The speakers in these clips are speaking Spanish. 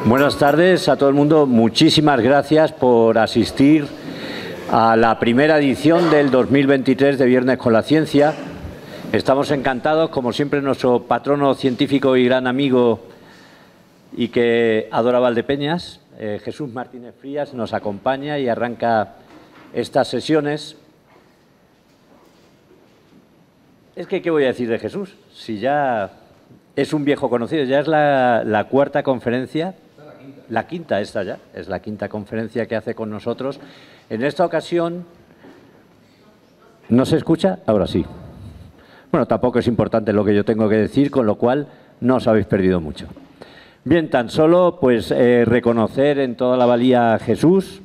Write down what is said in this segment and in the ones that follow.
Buenas tardes a todo el mundo. Muchísimas gracias por asistir a la primera edición del 2023 de Viernes con la Ciencia. Estamos encantados, como siempre, nuestro patrono científico y gran amigo y que adora Valdepeñas, Jesús Martínez Frías, nos acompaña y arranca estas sesiones. Es que, ¿qué voy a decir de Jesús? Si ya es un viejo conocido, ya es la cuarta conferencia, la quinta esta ya, es la quinta conferencia que hace con nosotros. En esta ocasión, ¿no se escucha? Ahora sí. Bueno, tampoco es importante lo que yo tengo que decir, con lo cual no os habéis perdido mucho. Bien, tan solo pues reconocer en toda la valía a Jesús.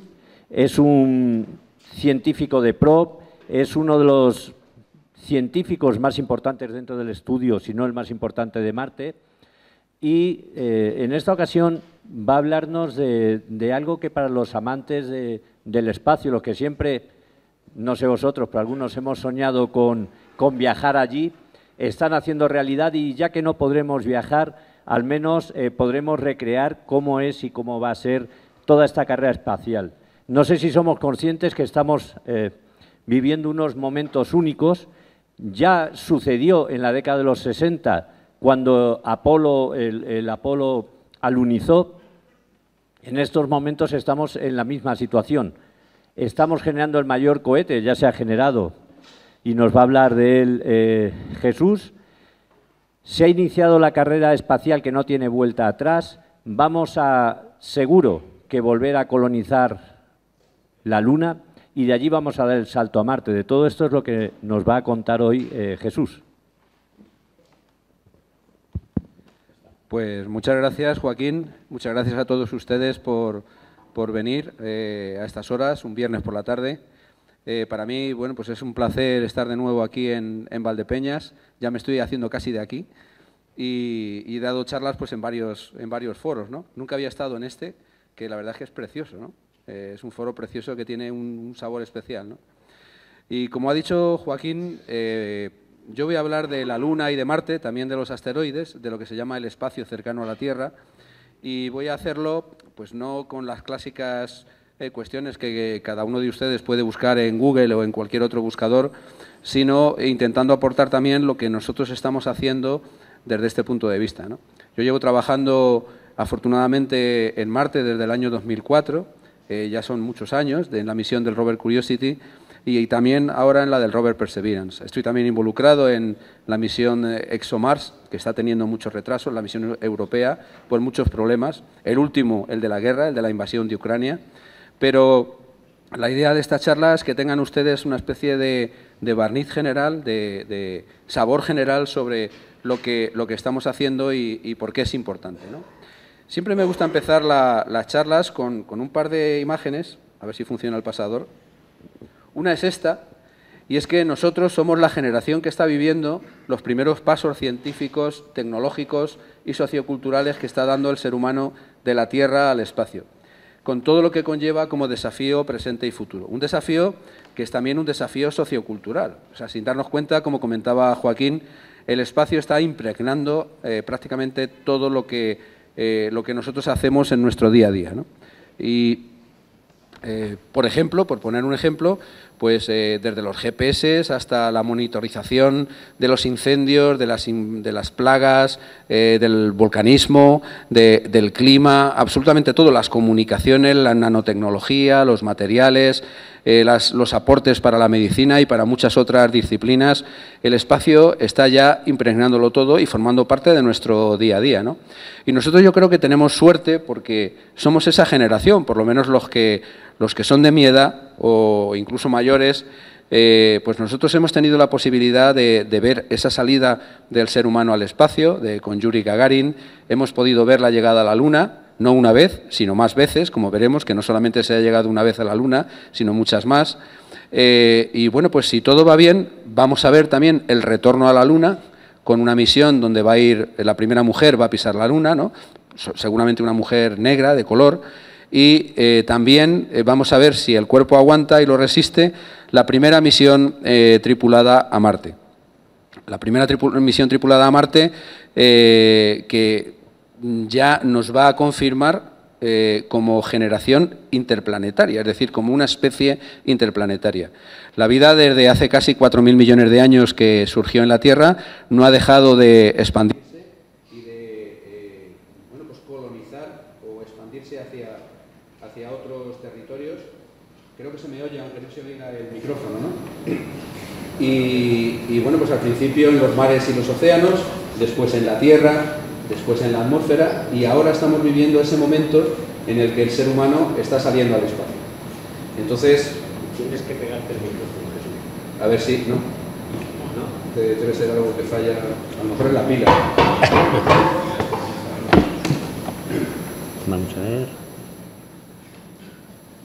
Es un científico de pro, es uno de los científicos más importantes dentro del estudio, si no el más importante de Marte, y en esta ocasión va a hablarnos de algo que para los amantes del espacio, los que siempre, no sé vosotros, pero algunos hemos soñado con viajar allí, están haciendo realidad, y ya que no podremos viajar, al menos podremos recrear cómo es y cómo va a ser toda esta carrera espacial. No sé si somos conscientes que estamos viviendo unos momentos únicos. Ya sucedió en la década de los 60, cuando el Apolo alunizó. En estos momentos estamos en la misma situación. Estamos generando el mayor cohete, ya se ha generado, y nos va a hablar de él Jesús. Se ha iniciado la carrera espacial que no tiene vuelta atrás. Vamos a, seguro, que volver a colonizar la Luna. Y de allí vamos a dar el salto a Marte. De todo esto es lo que nos va a contar hoy Jesús. Pues muchas gracias, Joaquín. Muchas gracias a todos ustedes por venir a estas horas, un viernes por la tarde. Para mí, bueno, pues es un placer estar de nuevo aquí en Valdepeñas. Ya me estoy haciendo casi de aquí y he dado charlas pues en varios foros, ¿no? Nunca había estado en este, que la verdad es que es precioso, ¿no? Es un foro precioso que tiene un sabor especial, ¿no? Y como ha dicho Joaquín, yo voy a hablar de la Luna y de Marte, también de los asteroides, de lo que se llama el espacio cercano a la Tierra, y voy a hacerlo pues no con las clásicas cuestiones que cada uno de ustedes puede buscar en Google o en cualquier otro buscador, sino intentando aportar también lo que nosotros estamos haciendo desde este punto de vista, ¿no? Yo llevo trabajando afortunadamente en Marte desde el año 2004, ya son muchos años, en la misión del rover Curiosity y también ahora en la del rover Perseverance. Estoy también involucrado en la misión ExoMars, que está teniendo muchos retrasos, la misión europea, por muchos problemas. El último, el de la guerra, el de la invasión de Ucrania. Pero la idea de esta charla es que tengan ustedes una especie de barniz general, de sabor general sobre lo que estamos haciendo y por qué es importante, ¿no? Siempre me gusta empezar las charlas con un par de imágenes, a ver si funciona el pasador. Una es esta, y es que nosotros somos la generación que está viviendo los primeros pasos científicos, tecnológicos y socioculturales que está dando el ser humano de la Tierra al espacio, con todo lo que conlleva como desafío presente y futuro. Un desafío que es también un desafío sociocultural. O sea, sin darnos cuenta, como comentaba Joaquín, el espacio está impregnando prácticamente todo lo que nosotros hacemos en nuestro día a día, ¿no? Y, por ejemplo, por poner un ejemplo, pues desde los GPS hasta la monitorización de los incendios, de las plagas, del volcanismo, del clima, absolutamente todo, las comunicaciones, la nanotecnología, los materiales, los aportes para la medicina y para muchas otras disciplinas. El espacio está ya impregnándolo todo y formando parte de nuestro día a día, ¿no? Y nosotros yo creo que tenemos suerte porque somos esa generación, por lo menos los que son de mi edad o incluso mayores, pues nosotros hemos tenido la posibilidad de ver esa salida del ser humano al espacio, con Yuri Gagarin. Hemos podido ver la llegada a la Luna, no una vez, sino más veces, como veremos, que no solamente se ha llegado una vez a la Luna, sino muchas más. Y bueno, pues si todo va bien, vamos a ver también el retorno a la Luna, con una misión donde va a ir, la primera mujer va a pisar la Luna, ¿no? Seguramente una mujer negra, de color, y también vamos a ver si el cuerpo aguanta y lo resiste la primera misión tripulada a Marte. La primera misión tripulada a Marte que ya nos va a confirmar como generación interplanetaria, es decir, como una especie interplanetaria. La vida desde hace casi 4.000 millones de años que surgió en la Tierra no ha dejado de expandirse y de bueno, pues colonizar o expandirse hacia otros territorios. Creo que se me oye, aunque no se oiga el micrófono, ¿no? Y bueno, pues al principio en los mares y los océanos, después en la Tierra, después en la atmósfera, y ahora estamos viviendo ese momento en el que el ser humano está saliendo al espacio. Entonces, tienes que pegarte el micrófono, Jesús. A ver si, ¿no? ¿No? Debe ser algo que falla, a lo mejor en la pila. Vamos a ver.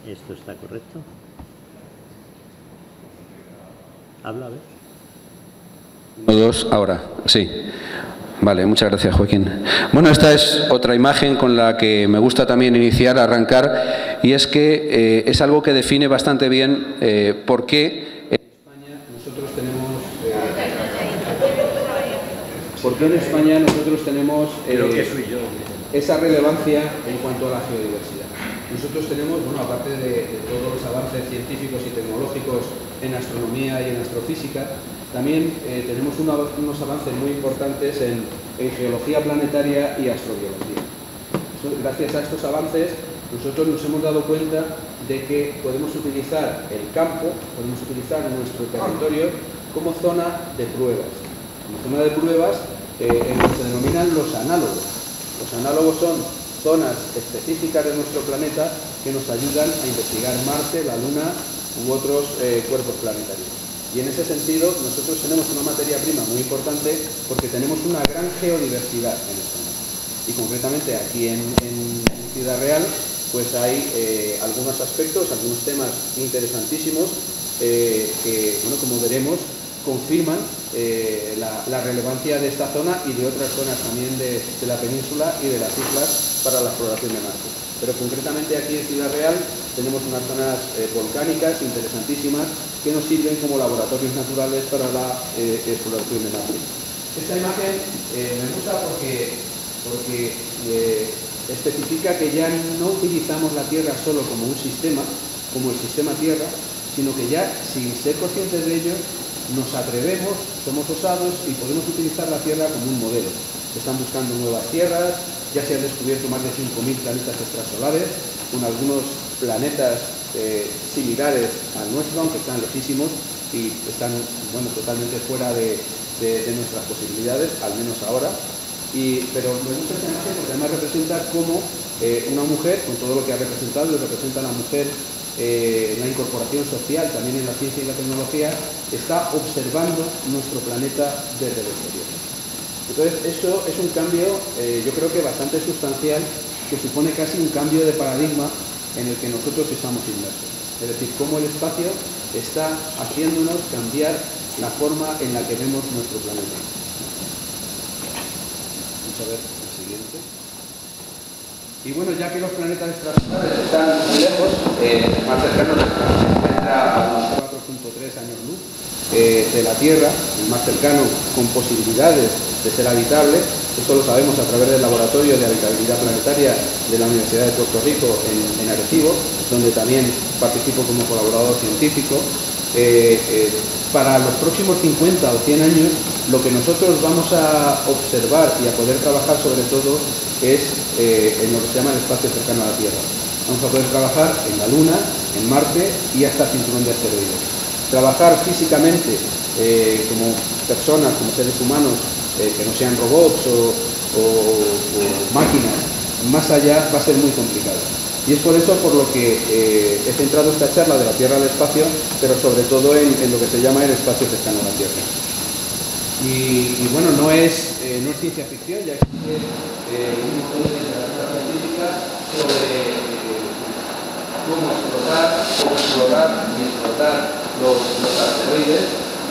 ¿Esto está correcto? Habla, a ver. 1, 2, ahora, sí. Vale, muchas gracias, Joaquín. Bueno, esta es otra imagen con la que me gusta también iniciar, arrancar, y es que es algo que define bastante bien por qué en España nosotros tenemos... ¿Por qué en España nosotros tenemos esa relevancia en cuanto a la geodiversidad? Nosotros tenemos, bueno, aparte de todos los avances científicos y tecnológicos en astronomía y en astrofísica, también tenemos unos avances muy importantes en geología planetaria y astrobiología. Gracias a estos avances, nosotros nos hemos dado cuenta de que podemos utilizar el campo, podemos utilizar nuestro territorio como zona de pruebas. Como zona de pruebas en lo que se denominan los análogos. Los análogos son zonas específicas de nuestro planeta que nos ayudan a investigar Marte, la Luna u otros cuerpos planetarios. Y en ese sentido nosotros tenemos una materia prima muy importante porque tenemos una gran geodiversidad en España. Y concretamente aquí en Ciudad Real pues hay algunos aspectos, algunos temas interesantísimos que, bueno, como veremos, confirman la relevancia de esta zona y de otras zonas también de la península y de las islas para la exploración de Marte. Pero concretamente aquí en Ciudad Real tenemos unas zonas volcánicas interesantísimas que nos sirven como laboratorios naturales para la exploración de Marte. Esta imagen me gusta porque especifica que ya no utilizamos la Tierra solo como un sistema, como el sistema Tierra, sino que ya, sin ser conscientes de ello, nos atrevemos, somos osados y podemos utilizar la Tierra como un modelo. Se están buscando nuevas tierras, ya se han descubierto más de 5.000 planetas extrasolares, con algunos planetas similares al nuestro, aunque están lejísimos y están, bueno, totalmente fuera de nuestras posibilidades, al menos ahora. Pero me gusta esta imagen porque además representa cómo una mujer, con todo lo que ha representado, y representa a la mujer, la incorporación social también en la ciencia y la tecnología, está observando nuestro planeta desde el exterior. Entonces, esto es un cambio, yo creo que bastante sustancial, que supone casi un cambio de paradigma en el que nosotros estamos inmersos. Es decir, cómo el espacio está haciéndonos cambiar la forma en la que vemos nuestro planeta. Vamos a ver el siguiente. Y bueno, ya que los planetas extrasolares están muy lejos, el más cercano se encuentra a unos 4.3 años luz de la Tierra, el más cercano con posibilidades de ser habitable. Esto lo sabemos a través del Laboratorio de Habitabilidad Planetaria de la Universidad de Puerto Rico en Arecibo, donde también participo como colaborador científico. Para los próximos 50 o 100 años, lo que nosotros vamos a observar y a poder trabajar sobre todo es en lo que se llama el espacio cercano a la Tierra. Vamos a poder trabajar en la Luna, en Marte y hasta el cinturón de asteroides. Trabajar físicamente como personas, como seres humanos, que no sean robots o máquinas, más allá va a ser muy complicado. Y es por eso por lo que he centrado esta charla de la Tierra al espacio, pero sobre todo en lo que se llama el espacio cercano a la Tierra. Y bueno, no es ciencia ficción, ya existe un montón de literatura científica sobre cómo explorar y explotar los asteroides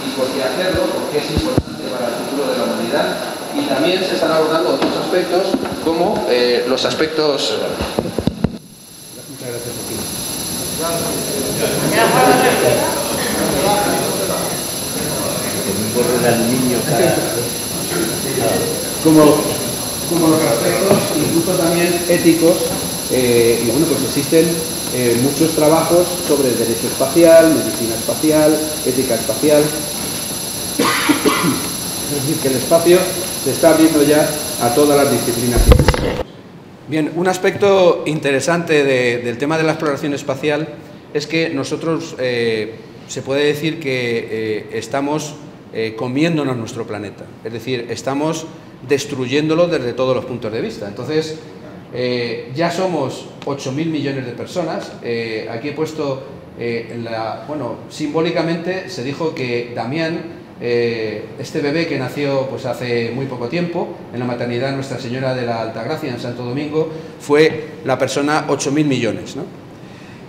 y por qué hacerlo, por qué es importante para el futuro de la humanidad. Y también se están abordando otros aspectos como los aspectos... Muchas gracias, Joaquín. Como los aspectos incluso también éticos y bueno, pues existen muchos trabajos sobre derecho espacial, medicina espacial, ética espacial. Es decir, que el espacio se está abriendo ya a todas las disciplinas científicas. Bien, un aspecto interesante del tema de la exploración espacial es que nosotros se puede decir que estamos comiéndonos nuestro planeta, es decir, estamos destruyéndolo desde todos los puntos de vista. Entonces, ya somos 8.000 millones de personas. Aquí he puesto, bueno, simbólicamente se dijo que Damián, este bebé que nació pues hace muy poco tiempo en la maternidad Nuestra Señora de la Altagracia en Santo Domingo, fue la persona 8.000 millones, ¿no?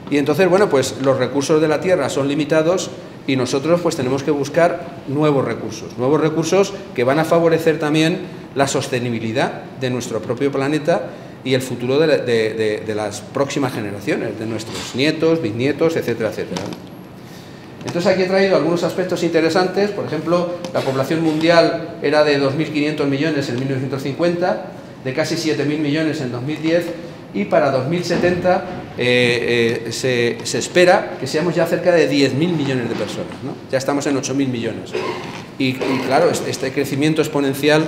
Y entonces, bueno, pues los recursos de la Tierra son limitados y nosotros pues tenemos que buscar nuevos recursos que van a favorecer también la sostenibilidad de nuestro propio planeta y el futuro de las próximas generaciones, de nuestros nietos, bisnietos, etcétera, etcétera. Entonces aquí he traído algunos aspectos interesantes. Por ejemplo, la población mundial era de 2.500 millones en 1950, de casi 7.000 millones en 2010 y para 2070 se espera que seamos ya cerca de 10.000 millones de personas, ¿no? Ya estamos en 8.000 millones. Y claro, este crecimiento exponencial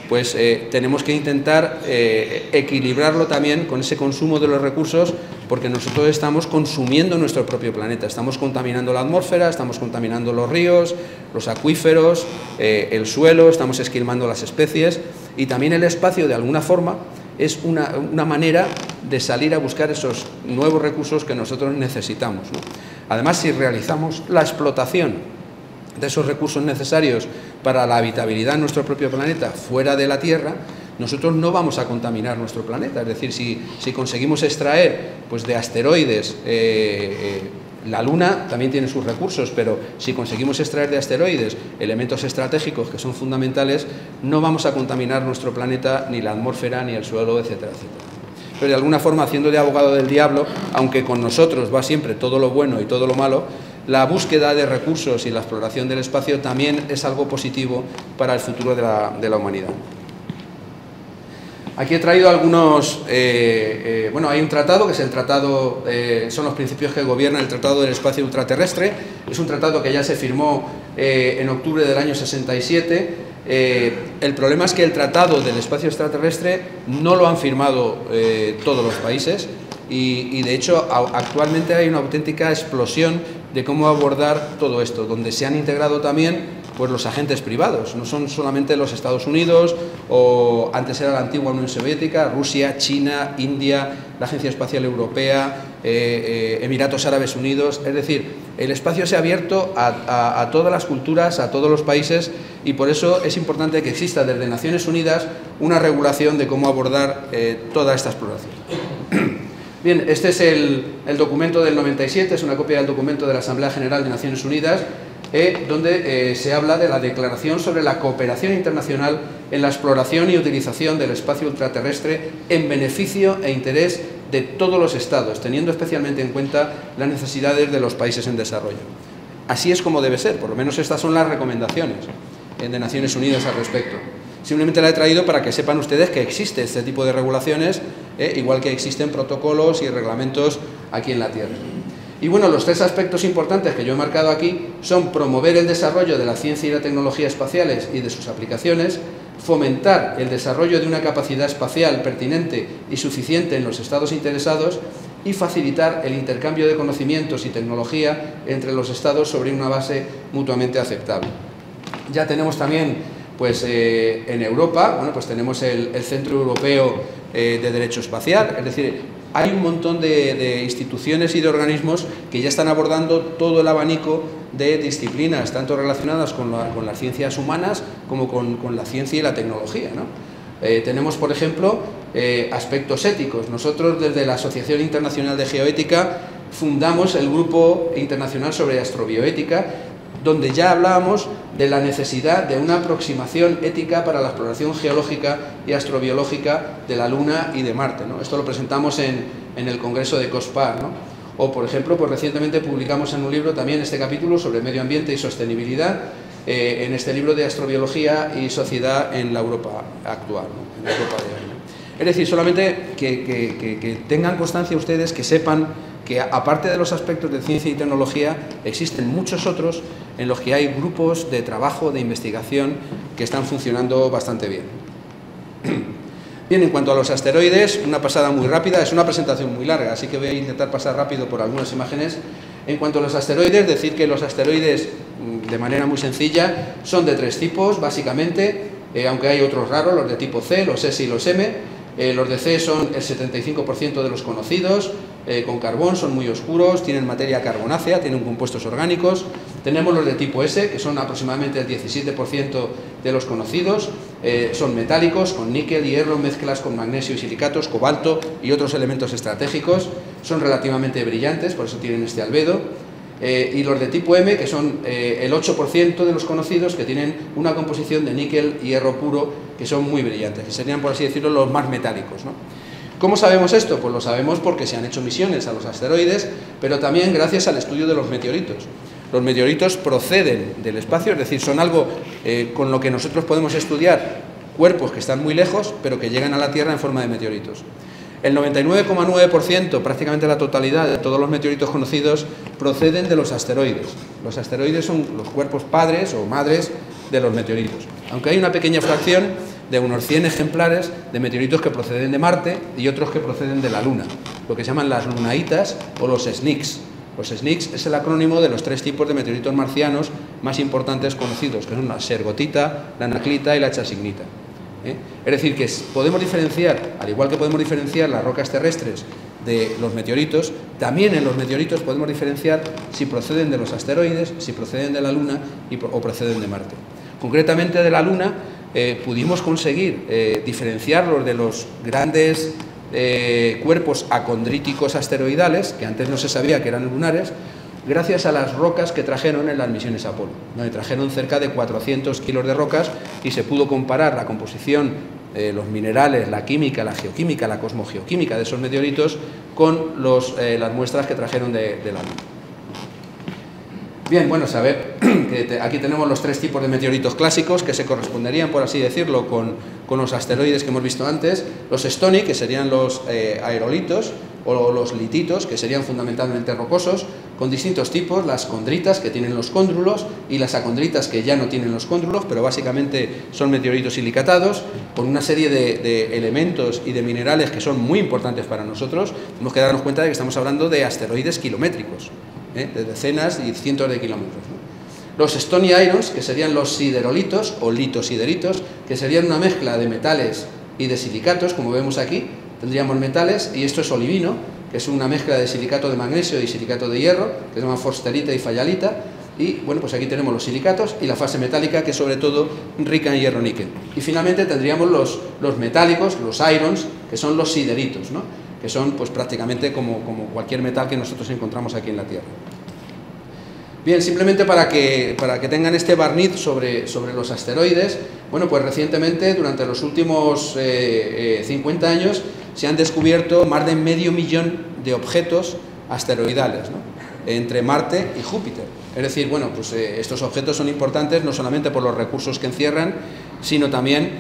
pues tenemos que intentar equilibrarlo también con ese consumo de los recursos, porque nosotros estamos consumiendo nuestro propio planeta, estamos contaminando la atmósfera, estamos contaminando los ríos, los acuíferos, el suelo, estamos esquilmando las especies, y también el espacio, de alguna forma, es una manera de salir a buscar esos nuevos recursos que nosotros necesitamos, ¿no? Además, si realizamos la explotación de esos recursos necesarios para la habitabilidad en nuestro propio planeta fuera de la Tierra, nosotros no vamos a contaminar nuestro planeta. Es decir, si conseguimos extraer pues, de asteroides, la Luna también tiene sus recursos, pero si conseguimos extraer de asteroides elementos estratégicos que son fundamentales, no vamos a contaminar nuestro planeta, ni la atmósfera, ni el suelo, etcétera, etcétera. Pero de alguna forma, haciendo de abogado del diablo, aunque con nosotros va siempre todo lo bueno y todo lo malo, la búsqueda de recursos y la exploración del espacio también es algo positivo para el futuro de la humanidad. Aquí he traído algunos, bueno, hay un tratado, que es el tratado, son los principios que gobiernan el Tratado del Espacio Ultraterrestre. Es un tratado que ya se firmó en octubre del año 67. El problema es que el Tratado del Espacio Extraterrestre no lo han firmado todos los países y de hecho actualmente hay una auténtica explosión de cómo abordar todo esto, donde se han integrado también pues los agentes privados, no son solamente los Estados Unidos, o antes era la antigua Unión Soviética, Rusia, China, India, la Agencia Espacial Europea, Emiratos Árabes Unidos. Es decir, el espacio se ha abierto a todas las culturas, a todos los países, y por eso es importante que exista desde Naciones Unidas una regulación de cómo abordar toda esta exploración. Bien, este es el documento del 97, es una copia del documento de la Asamblea General de Naciones Unidas, donde se habla de la Declaración sobre la Cooperación Internacional en la Exploración y Utilización del Espacio Ultraterrestre en beneficio e interés de todos los Estados, teniendo especialmente en cuenta las necesidades de los países en desarrollo. Así es como debe ser, por lo menos estas son las recomendaciones de Naciones Unidas al respecto. Simplemente la he traído para que sepan ustedes que existe este tipo de regulaciones, igual que existen protocolos y reglamentos aquí en la Tierra. Y bueno, los tres aspectos importantes que yo he marcado aquí son promover el desarrollo de la ciencia y la tecnología espaciales y de sus aplicaciones, fomentar el desarrollo de una capacidad espacial pertinente y suficiente en los estados interesados y facilitar el intercambio de conocimientos y tecnología entre los estados sobre una base mutuamente aceptable. Ya tenemos también, pues en Europa, bueno, pues tenemos el Centro Europeo de Derecho Espacial, es decir, hay un montón de instituciones y de organismos que ya están abordando todo el abanico de disciplinas, tanto relacionadas con las ciencias humanas como con la ciencia y la tecnología, ¿no? Tenemos, por ejemplo, aspectos éticos. Nosotros, desde la Asociación Internacional de Geoética, fundamos el Grupo Internacional sobre Astrobioética, donde ya hablábamos de la necesidad de una aproximación ética para la exploración geológica y astrobiológica de la Luna y de Marte, ¿no? Esto lo presentamos en el Congreso de COSPAR, ¿no? O, por ejemplo, pues recientemente publicamos en un libro también este capítulo sobre medio ambiente y sostenibilidad, en este libro de astrobiología y sociedad en la Europa actual, ¿no? En la Europa de hoy, ¿no? Es decir, solamente que tengan constancia ustedes, que sepan que aparte de los aspectos de ciencia y tecnología, existen muchos otros en los que hay grupos de trabajo, de investigación, que están funcionando bastante bien. Bien, en cuanto a los asteroides, una pasada muy rápida, es una presentación muy larga, así que voy a intentar pasar rápido por algunas imágenes. En cuanto a los asteroides, decir que los asteroides, de manera muy sencilla, son de 3 tipos, básicamente, aunque hay otros raros, los de tipo C, los S y los M. Los de C son el 75% de los conocidos, con carbón, son muy oscuros, tienen materia carbonácea, tienen compuestos orgánicos. Tenemos los de tipo S, que son aproximadamente el 17% de los conocidos, son metálicos, con níquel, hierro, mezclas con magnesio y silicatos, cobalto y otros elementos estratégicos. Son relativamente brillantes, por eso tienen este albedo. Y los de tipo M, que son el 8% de los conocidos, que tienen una composición de níquel y hierro puro, que son muy brillantes, que serían, por así decirlo, los más metálicos, ¿no? ¿Cómo sabemos esto? Pues lo sabemos porque se han hecho misiones a los asteroides, pero también gracias al estudio de los meteoritos. Los meteoritos proceden del espacio, es decir, son algo con lo que nosotros podemos estudiar cuerpos que están muy lejos, pero que llegan a la Tierra en forma de meteoritos. El 99,9%, prácticamente la totalidad de todos los meteoritos conocidos, proceden de los asteroides. Los asteroides son los cuerpos padres o madres de los meteoritos. Aunque hay una pequeña fracción de unos 100 ejemplares de meteoritos que proceden de Marte y otros que proceden de la Luna, lo que se llaman las lunaitas o los SNICS. Los SNICS es el acrónimo de los 3 tipos de meteoritos marcianos más importantes conocidos, que son la sergotita, la anaclita y la chasignita. Es decir, que podemos diferenciar, al igual que podemos diferenciar las rocas terrestres de los meteoritos, también en los meteoritos podemos diferenciar si proceden de los asteroides, si proceden de la Luna o proceden de Marte. Concretamente de la Luna pudimos conseguir diferenciarlos de los grandes cuerpos acondríticos asteroidales, que antes no se sabía que eran lunares, gracias a las rocas que trajeron en las misiones Apolo, donde trajeron cerca de 400 kilos de rocas y se pudo comparar la composición, los minerales, la química, la geoquímica, la cosmogeoquímica de esos meteoritos con las muestras que trajeron de la Luna. Bien, bueno, saber que aquí tenemos los 3 tipos de meteoritos clásicos que se corresponderían, por así decirlo, con los asteroides que hemos visto antes. Los Stony, que serían los aerolitos, o los lititos, que serían fundamentalmente rocosos, con distintos tipos, las condritas, que tienen los cóndrulos, y las acondritas, que ya no tienen los cóndrulos, pero básicamente son meteoritos silicatados, con una serie de elementos y de minerales que son muy importantes para nosotros. Tenemos que darnos cuenta de que estamos hablando de asteroides kilométricos, de decenas y cientos de kilómetros, ¿no? Los Stony Irons, que serían los siderolitos o litosideritos, que serían una mezcla de metales y de silicatos, como vemos aquí. Tendríamos metales, y esto es olivino, que es una mezcla de silicato de magnesio y silicato de hierro, que se llama forsterita y fayalita. Y bueno, pues aquí tenemos los silicatos y la fase metálica, que es sobre todo rica en hierro níquel. Y finalmente tendríamos los metálicos, los irons, que son los sideritos, ¿no? Que son pues prácticamente como cualquier metal que nosotros encontramos aquí en la Tierra. Bien, simplemente para que tengan este barniz sobre los asteroides, bueno, pues recientemente, durante los últimos 50 años, se han descubierto más de 500.000 de objetos asteroidales, ¿no?, entre Marte y Júpiter. Es decir, bueno, pues estos objetos son importantes no solamente por los recursos que encierran, sino también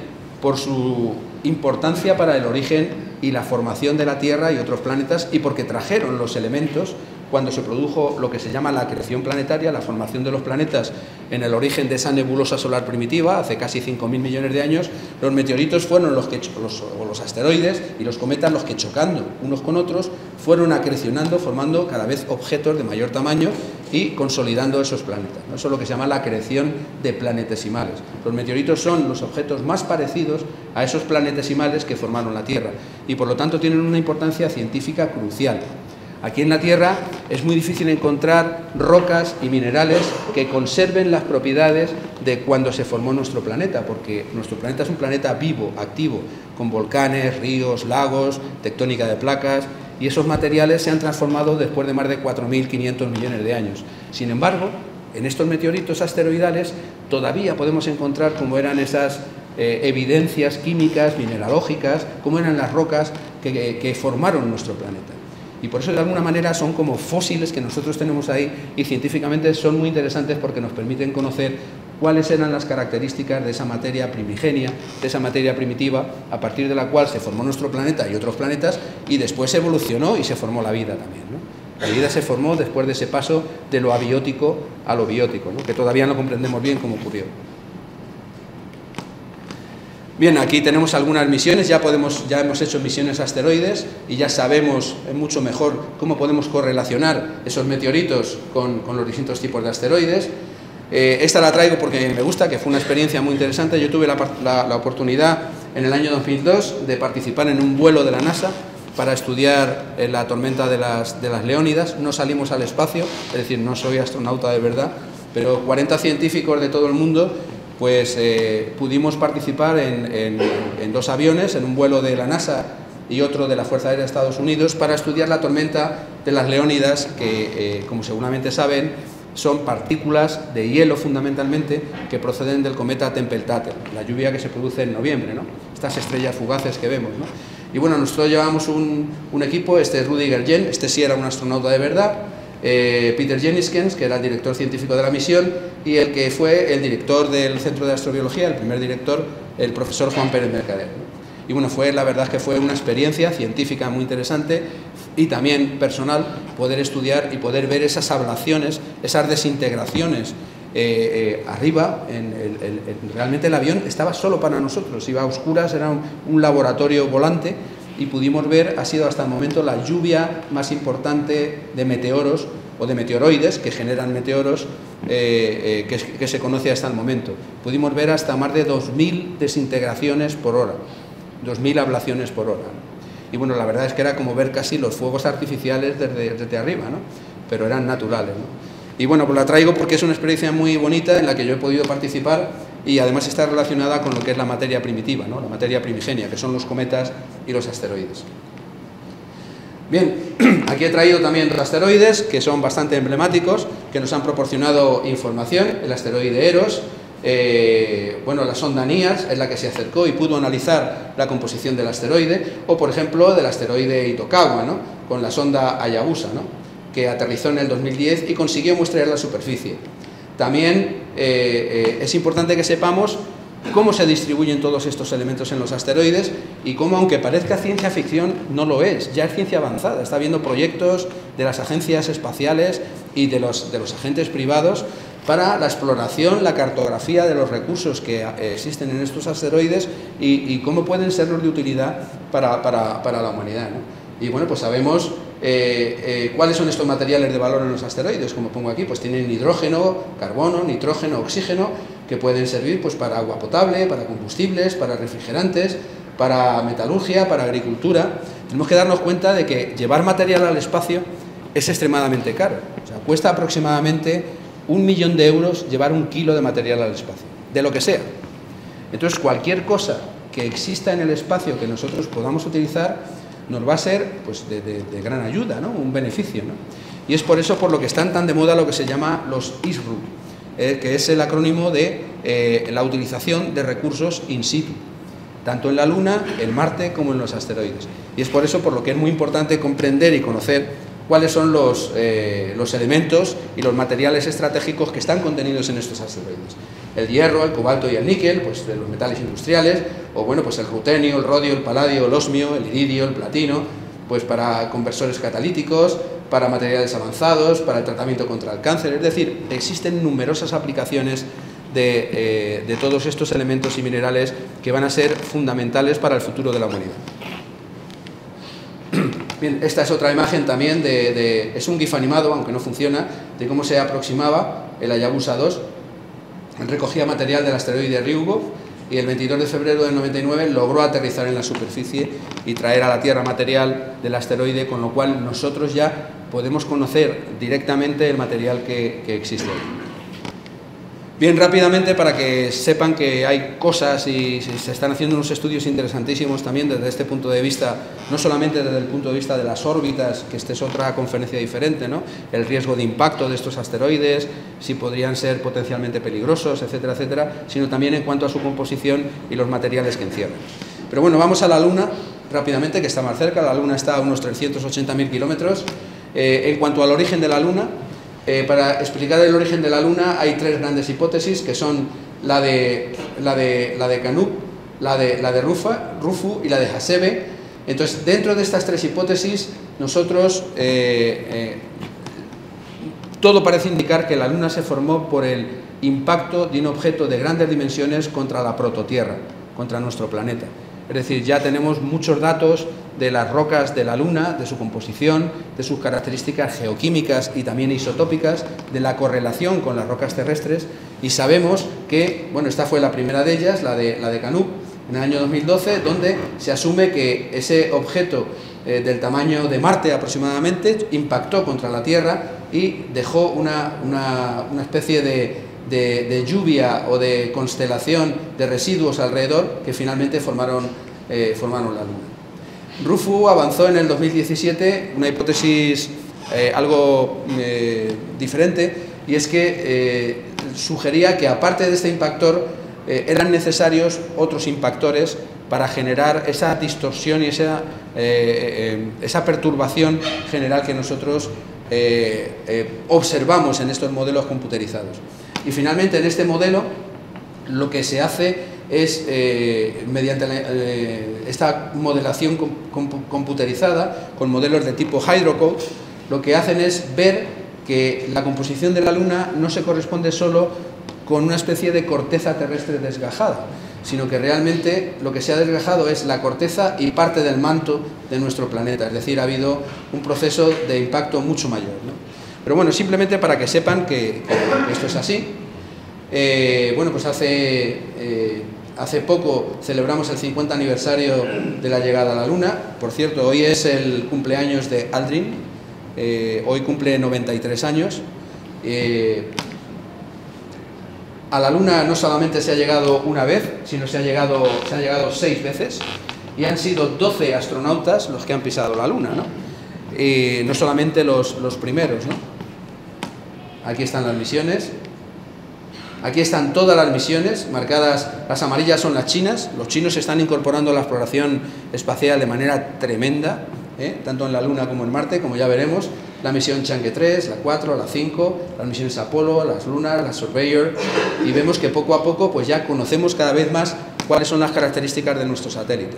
por su importancia para el origen y la formación de la Tierra y otros planetas, y porque trajeron los elementos cuando se produjo lo que se llama la acreción planetaria, la formación de los planetas en el origen de esa nebulosa solar primitiva, hace casi 5.000 millones de años. Los meteoritos fueron los asteroides y los cometas los que, chocando unos con otros, fueron acrecionando, formando cada vez objetos de mayor tamaño y consolidando esos planetas, ¿no? Eso es lo que se llama la acreción de planetesimales. Los meteoritos son los objetos más parecidos a esos planetesimales que formaron la Tierra y, por lo tanto, tienen una importancia científica crucial. Aquí en la Tierra es muy difícil encontrar rocas y minerales que conserven las propiedades de cuando se formó nuestro planeta, porque nuestro planeta es un planeta vivo, activo, con volcanes, ríos, lagos, tectónica de placas, y esos materiales se han transformado después de más de 4.500 millones de años. Sin embargo, en estos meteoritos asteroidales todavía podemos encontrar cómo eran esas evidencias químicas, mineralógicas, cómo eran las rocas que formaron nuestro planeta. Y por eso, de alguna manera, son como fósiles que nosotros tenemos ahí, y científicamente son muy interesantes porque nos permiten conocer cuáles eran las características de esa materia primigenia, de esa materia primitiva, a partir de la cual se formó nuestro planeta y otros planetas, y después evolucionó y se formó la vida también, ¿no? La vida se formó después de ese paso de lo abiótico a lo biótico, ¿no? Que todavía no comprendemos bien cómo ocurrió. Bien, aquí tenemos algunas misiones, ya hemos hecho misiones a asteroides y ya sabemos mucho mejor cómo podemos correlacionar esos meteoritos con los distintos tipos de asteroides. Esta la traigo porque me gusta, que fue una experiencia muy interesante. Yo tuve la oportunidad en el año 2002 de participar en un vuelo de la NASA para estudiar la tormenta de las Leónidas. No salimos al espacio, es decir, no soy astronauta de verdad, pero 40 científicos de todo el mundo pues pudimos participar en 2 aviones, en un vuelo de la NASA y otro de la Fuerza Aérea de Estados Unidos, para estudiar la tormenta de las Leónidas, que como seguramente saben, son partículas de hielo fundamentalmente que proceden del cometa Tempel-Tattel, la lluvia que se produce en noviembre, ¿no? Estas estrellas fugaces que vemos, ¿no? Y bueno, nosotros llevamos un equipo, este es Rüdiger Jenn, este sí era un astronauta de verdad, Peter Jenniskens, que era el director científico de la misión, y el que fue el director del Centro de Astrobiología, el primer director, el profesor Juan Pérez Mercader, ¿no? Y bueno, la verdad es que fue una experiencia científica muy interesante y también personal, poder estudiar y poder ver esas ablaciones, esas desintegraciones arriba. Realmente el avión estaba solo para nosotros, iba a oscuras, era un laboratorio volante, y pudimos ver, ha sido hasta el momento la lluvia más importante de meteoros o de meteoroides que generan meteoros que se conoce hasta el momento. Pudimos ver hasta más de 2.000 desintegraciones por hora, 2.000 ablaciones por hora. Y bueno, la verdad es que era como ver casi los fuegos artificiales desde arriba, ¿no? Pero eran naturales, ¿no? Y bueno, pues la traigo porque es una experiencia muy bonita en la que yo he podido participar, y además está relacionada con lo que es la materia primitiva, ¿no? La materia primigenia, que son los cometas y los asteroides. Bien, aquí he traído también 2 asteroides que son bastante emblemáticos, que nos han proporcionado información. El asteroide Eros, bueno, la sonda NIAS es la que se acercó y pudo analizar la composición del asteroide, o por ejemplo del asteroide Itokawa, ¿no? Con la sonda Hayabusa, ¿no? Que aterrizó en el 2010 y consiguió muestrear la superficie. También es importante que sepamos cómo se distribuyen todos estos elementos en los asteroides y cómo, aunque parezca ciencia ficción, no lo es, ya es ciencia avanzada. Está habiendo proyectos de las agencias espaciales y de los agentes privados para la exploración, la cartografía de los recursos que existen en estos asteroides y cómo pueden serlos de utilidad para la humanidad, ¿no? Y bueno, pues sabemos cuáles son estos materiales de valor en los asteroides, como pongo aquí, pues tienen hidrógeno, carbono, nitrógeno, oxígeno, que pueden servir pues para agua potable, para combustibles, para refrigerantes, para metalurgia, para agricultura. Tenemos que darnos cuenta de que llevar material al espacio es extremadamente caro. O sea, cuesta aproximadamente 1 millón de euros llevar 1 kilo de material al espacio, de lo que sea. Entonces, cualquier cosa que exista en el espacio que nosotros podamos utilizar nos va a ser pues, de gran ayuda, ¿no? Un beneficio, ¿no? Y es por eso por lo que están tan de moda lo que se llama los ISRU, que es el acrónimo de la utilización de recursos in situ, tanto en la Luna, en Marte, como en los asteroides. Y es por eso por lo que es muy importante comprender y conocer cuáles son los elementos y los materiales estratégicos que están contenidos en estos asteroides. El hierro, el cobalto y el níquel, pues de los metales industriales, o bueno, pues el rutenio, el rodio, el paladio, el osmio, el iridio, el platino, pues para conversores catalíticos, para materiales avanzados, para el tratamiento contra el cáncer. Es decir, existen numerosas aplicaciones de todos estos elementos y minerales que van a ser fundamentales para el futuro de la humanidad. Bien, esta es otra imagen también es un GIF animado, aunque no funciona, de cómo se aproximaba el Hayabusa 2. Recogía material del asteroide Ryugu y el 22 de febrero del 99 logró aterrizar en la superficie y traer a la Tierra material del asteroide, con lo cual nosotros ya podemos conocer directamente el material que existe. Bien, rápidamente, para que sepan que hay cosas y se están haciendo unos estudios interesantísimos también desde este punto de vista, no solamente desde el punto de vista de las órbitas, que esta es otra conferencia diferente, ¿no? El riesgo de impacto de estos asteroides, si podrían ser potencialmente peligrosos, etcétera, etcétera, sino también en cuanto a su composición y los materiales que encierran. Pero bueno, vamos a la Luna rápidamente, que está más cerca. La Luna está a unos 380.000 kilómetros. En cuanto al origen de la Luna, Para explicar el origen de la Luna hay tres grandes hipótesis, que son la de Canup, la de Rufu y la de Hasebe. Entonces, dentro de estas tres hipótesis, nosotros todo parece indicar que la Luna se formó por el impacto de un objeto de grandes dimensiones contra la prototierra, contra nuestro planeta. Es decir, ya tenemos muchos datos de las rocas de la Luna, de su composición, de sus características geoquímicas y también isotópicas, de la correlación con las rocas terrestres, y sabemos que, bueno, esta fue la primera de ellas, la de Canup, en el año 2012, donde se asume que ese objeto del tamaño de Marte aproximadamente impactó contra la Tierra y dejó una especie de lluvia o de constelación de residuos alrededor que finalmente formaron la Luna. Rufu avanzó en el 2017 una hipótesis algo diferente, y es que sugería que aparte de este impactor eran necesarios otros impactores para generar esa distorsión y esa perturbación general que nosotros observamos en estos modelos computerizados. Y finalmente, en este modelo lo que se hace es, mediante esta modelación computerizada con modelos de tipo hydrocode, lo que hacen es ver que la composición de la Luna no se corresponde solo con una especie de corteza terrestre desgajada, sino que realmente lo que se ha desgajado es la corteza y parte del manto de nuestro planeta. Es decir, ha habido un proceso de impacto mucho mayor, ¿no? Pero bueno, simplemente para que sepan que esto es así. Bueno, pues hace poco celebramos el 50 aniversario de la llegada a la Luna. Por cierto, hoy es el cumpleaños de Aldrin. Hoy cumple 93 años. A la Luna no solamente se ha llegado una vez, sino se han llegado 6 veces, y han sido 12 astronautas los que han pisado la Luna, ¿no? No solamente los primeros, ¿no? Aquí están las misiones. Aquí están todas las misiones marcadas. Las amarillas son las chinas. Los chinos se están incorporando a la exploración espacial de manera tremenda, tanto en la Luna como en Marte, como ya veremos. La misión Chang'e 3, la 4, la 5, las misiones Apolo, las Lunar, la Surveyor, y vemos que poco a poco pues ya conocemos cada vez más cuáles son las características de nuestro satélite.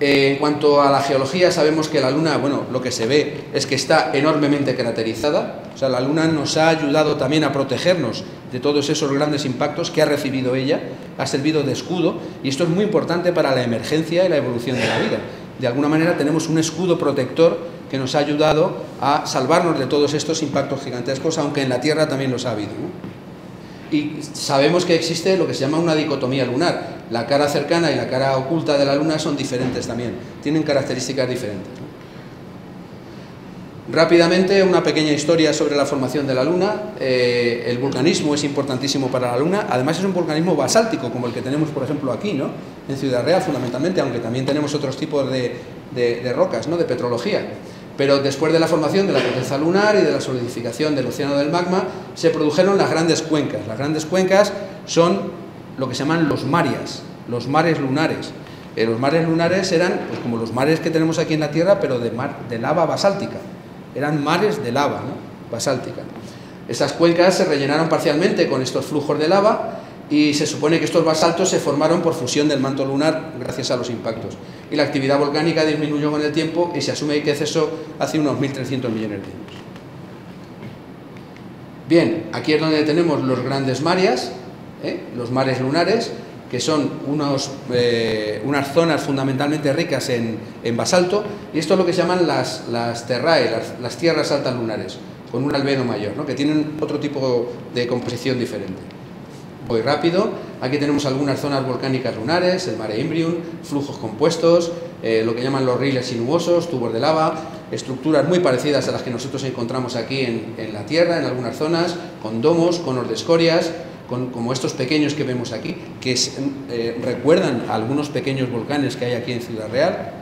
En cuanto a la geología, sabemos que la Luna, bueno, lo que se ve es que está enormemente craterizada. O sea, la Luna nos ha ayudado también a protegernos de todos esos grandes impactos que ha recibido ella, ha servido de escudo, y esto es muy importante para la emergencia y la evolución de la vida. De alguna manera tenemos un escudo protector que nos ha ayudado a salvarnos de todos estos impactos gigantescos, aunque en la Tierra también los ha habido, ¿no? Y sabemos que existe lo que se llama una dicotomía lunar. La cara cercana y la cara oculta de la Luna son diferentes también, tienen características diferentes, ¿no? Rápidamente, una pequeña historia sobre la formación de la Luna. El vulcanismo es importantísimo para la Luna. Además es un vulcanismo basáltico, como el que tenemos, por ejemplo, aquí, ¿no? En Ciudad Real, fundamentalmente, aunque también tenemos otros tipos de rocas, ¿no? De petrología. Pero después de la formación de la corteza lunar y de la solidificación del océano del magma, se produjeron las grandes cuencas. Las grandes cuencas son lo que se llaman los mares lunares. Los mares lunares eran pues, como los mares que tenemos aquí en la Tierra, pero de lava basáltica. Eran mares de lava, ¿no? Basáltica. Esas cuencas se rellenaron parcialmente con estos flujos de lava, y se supone que estos basaltos se formaron por fusión del manto lunar gracias a los impactos. Y la actividad volcánica disminuyó con el tiempo, y se asume que cesó hace unos 1.300 millones de años. Bien, aquí es donde tenemos los grandes mares, los mares lunares, que son unas zonas fundamentalmente ricas en basalto, y esto es lo que se llaman las terrae, las tierras altas lunares, con un albedo mayor, ¿no? Que tienen otro tipo de composición diferente. Voy rápido. Aquí tenemos algunas zonas volcánicas lunares, el Mare Imbrium, flujos compuestos, lo que llaman los rieles sinuosos, tubos de lava, estructuras muy parecidas a las que nosotros encontramos aquí en la Tierra, en algunas zonas, con domos, conos de escorias, como estos pequeños que vemos aquí, que recuerdan a algunos pequeños volcanes que hay aquí en Ciudad Real.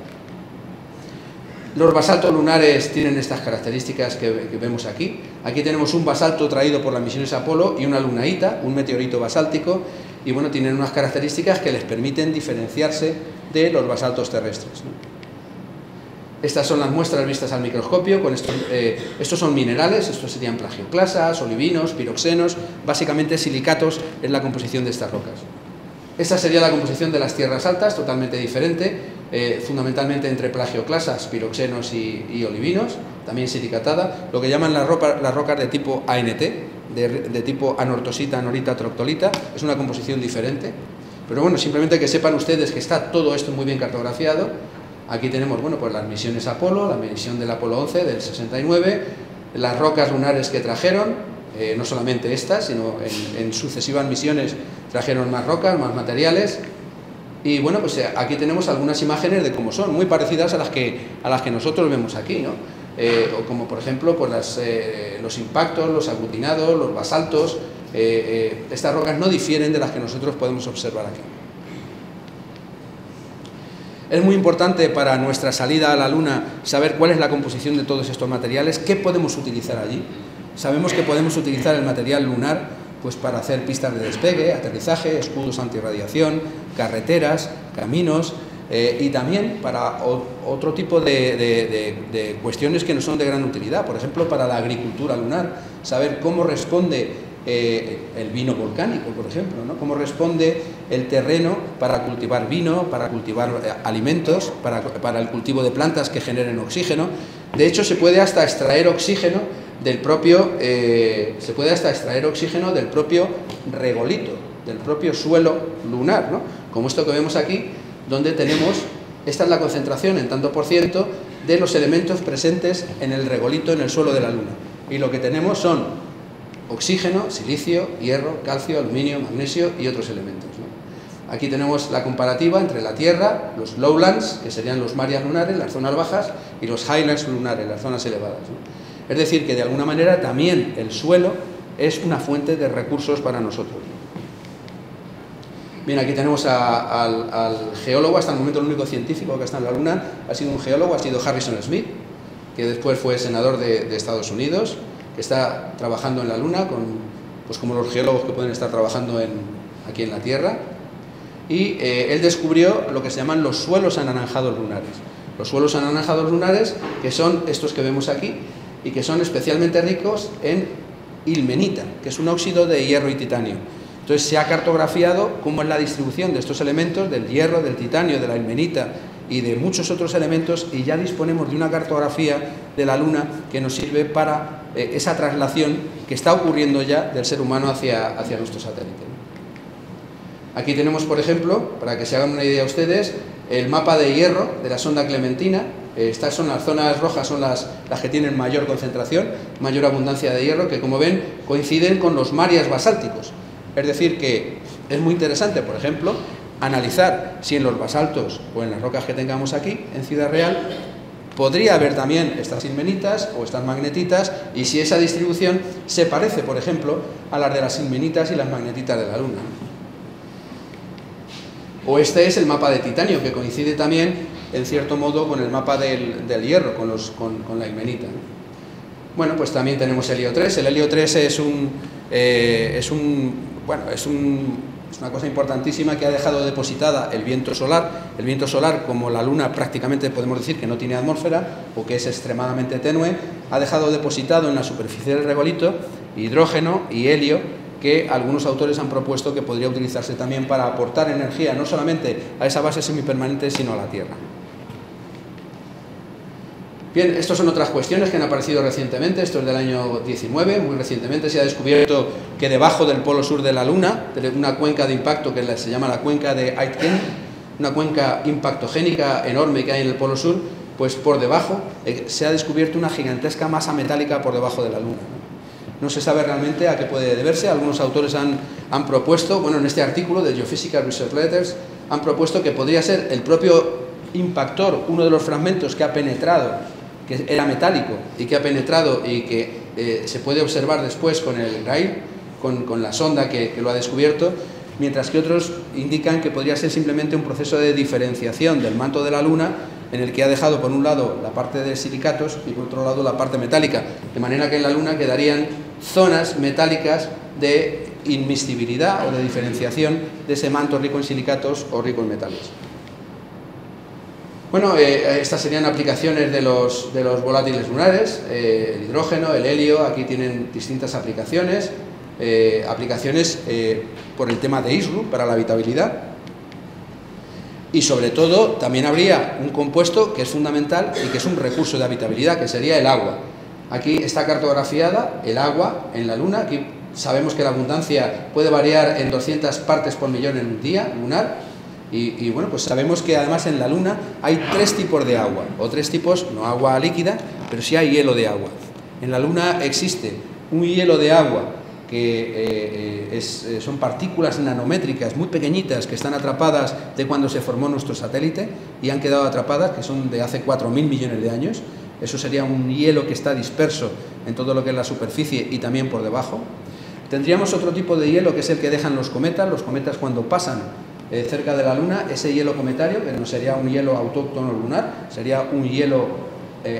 Los basaltos lunares tienen estas características que vemos aquí. Aquí tenemos un basalto traído por las misiones Apolo y una lunaíta, un meteorito basáltico, y bueno, tienen unas características que les permiten diferenciarse de los basaltos terrestres, ¿no? Estas son las muestras vistas al microscopio. Estos son minerales, estos serían plagioclasas, olivinos, piroxenos, básicamente silicatos es la composición de estas rocas. Esta sería la composición de las tierras altas, totalmente diferente, fundamentalmente entre plagioclasas, piroxenos y olivinos, también silicatada, lo que llaman las rocas de tipo ANT, de tipo anortosita, anorita, troctolita, es una composición diferente. Pero bueno, simplemente que sepan ustedes que está todo esto muy bien cartografiado. Aquí tenemos, bueno, pues las misiones Apolo, la misión del Apolo 11 del 69, las rocas lunares que trajeron, no solamente estas, sino en sucesivas misiones trajeron más rocas, más materiales. Y bueno, pues aquí tenemos algunas imágenes de cómo son, muy parecidas a las que nosotros vemos aquí, ¿no? O como por ejemplo pues los impactos, los aglutinados, los basaltos. Estas rocas no difieren de las que nosotros podemos observar aquí. Es muy importante para nuestra salida a la Luna saber cuál es la composición de todos estos materiales, qué podemos utilizar allí. Sabemos que podemos utilizar el material lunar pues para hacer pistas de despegue, aterrizaje, escudos antirradiación, carreteras, caminos y también para otro tipo de cuestiones que no son de gran utilidad. Por ejemplo, para la agricultura lunar, saber cómo responde el vino volcánico, por ejemplo, ¿no? Cómo responde el terreno para cultivar vino, para cultivar alimentos, para el cultivo de plantas que generen oxígeno. De hecho, se puede hasta extraer oxígeno del propio regolito, del propio suelo lunar, ¿no? Como esto que vemos aquí, donde tenemos, esta es la concentración en tanto por ciento de los elementos presentes en el regolito, en el suelo de la Luna. Y lo que tenemos son oxígeno, silicio, hierro, calcio, aluminio, magnesio y otros elementos, ¿no? Aquí tenemos la comparativa entre la Tierra, los lowlands, que serían los mares lunares, las zonas bajas, y los highlands lunares, las zonas elevadas, ¿no? Es decir, que de alguna manera también el suelo es una fuente de recursos para nosotros. Bien, aquí tenemos al geólogo, hasta el momento el único científico que está en la Luna ha sido un geólogo, ha sido Harrison Smith, que después fue senador de Estados Unidos, que está trabajando en la Luna, pues como los geólogos que pueden estar trabajando aquí en la Tierra. Y él descubrió lo que se llaman los suelos anaranjados lunares. Los suelos anaranjados lunares, que son estos que vemos aquí, y que son especialmente ricos en ilmenita, que es un óxido de hierro y titanio. Entonces se ha cartografiado cómo es la distribución de estos elementos, del hierro, del titanio, de la ilmenita y de muchos otros elementos, y ya disponemos de una cartografía de la Luna que nos sirve para esa traslación que está ocurriendo ya del ser humano hacia nuestro satélite. Aquí tenemos, por ejemplo, para que se hagan una idea ustedes, el mapa de hierro de la sonda Clementina. Estas son las zonas rojas, son las que tienen mayor concentración, mayor abundancia de hierro, que como ven coinciden con los mares basálticos. Es decir, que es muy interesante, por ejemplo, analizar si en los basaltos o en las rocas que tengamos aquí, en Ciudad Real, podría haber también estas ilmenitas o estas magnetitas, y si esa distribución se parece, por ejemplo, a las de las ilmenitas y las magnetitas de la Luna. O este es el mapa de titanio, que coincide también, en cierto modo, con el mapa del hierro, con la ilmenita. Bueno, pues también tenemos helio 3. El helio 3 es una cosa importantísima que ha dejado depositada el viento solar. El viento solar, como la Luna prácticamente podemos decir que no tiene atmósfera o que es extremadamente tenue, ha dejado depositado en la superficie del regolito hidrógeno y helio, que algunos autores han propuesto que podría utilizarse también para aportar energía no solamente a esa base semipermanente, sino a la Tierra. Bien, estas son otras cuestiones que han aparecido recientemente. Esto es del año 19, muy recientemente se ha descubierto que debajo del polo sur de la Luna, de una cuenca de impacto que se llama la cuenca de Aitken, una cuenca impactogénica enorme que hay en el polo sur, pues por debajo se ha descubierto una gigantesca masa metálica por debajo de la Luna. No se sabe realmente a qué puede deberse. Algunos autores han propuesto, bueno, en este artículo de Geophysical Research Letters, han propuesto que podría ser el propio impactor, uno de los fragmentos que ha penetrado, que era metálico y que ha penetrado y que se puede observar después con el Grail, con la sonda que lo ha descubierto, mientras que otros indican que podría ser simplemente un proceso de diferenciación del manto de la Luna, en el que ha dejado por un lado la parte de silicatos y por otro lado la parte metálica, de manera que en la Luna quedarían zonas metálicas de inmiscibilidad o de diferenciación de ese manto rico en silicatos o rico en metales. Bueno, estas serían aplicaciones de los volátiles lunares, el hidrógeno, el helio, aquí tienen distintas aplicaciones, por el tema de ISRU para la habitabilidad. Y sobre todo también habría un compuesto que es fundamental y que es un recurso de habitabilidad, que sería el agua. Aquí está cartografiada el agua en la Luna. Aquí sabemos que la abundancia puede variar en 200 partes por millón en un día lunar. Y bueno, pues sabemos que además en la Luna hay 3 tipos de agua, o 3 tipos, no agua líquida, pero sí hay hielo de agua. En la Luna existe un hielo de agua que son partículas nanométricas muy pequeñitas que están atrapadas de cuando se formó nuestro satélite y han quedado atrapadas, que son de hace 4.000 millones de años. Eso sería un hielo que está disperso en todo lo que es la superficie y también por debajo. Tendríamos otro tipo de hielo que es el que dejan los cometas cuando pasan cerca de la Luna, ese hielo cometario, que no sería un hielo autóctono lunar, sería un hielo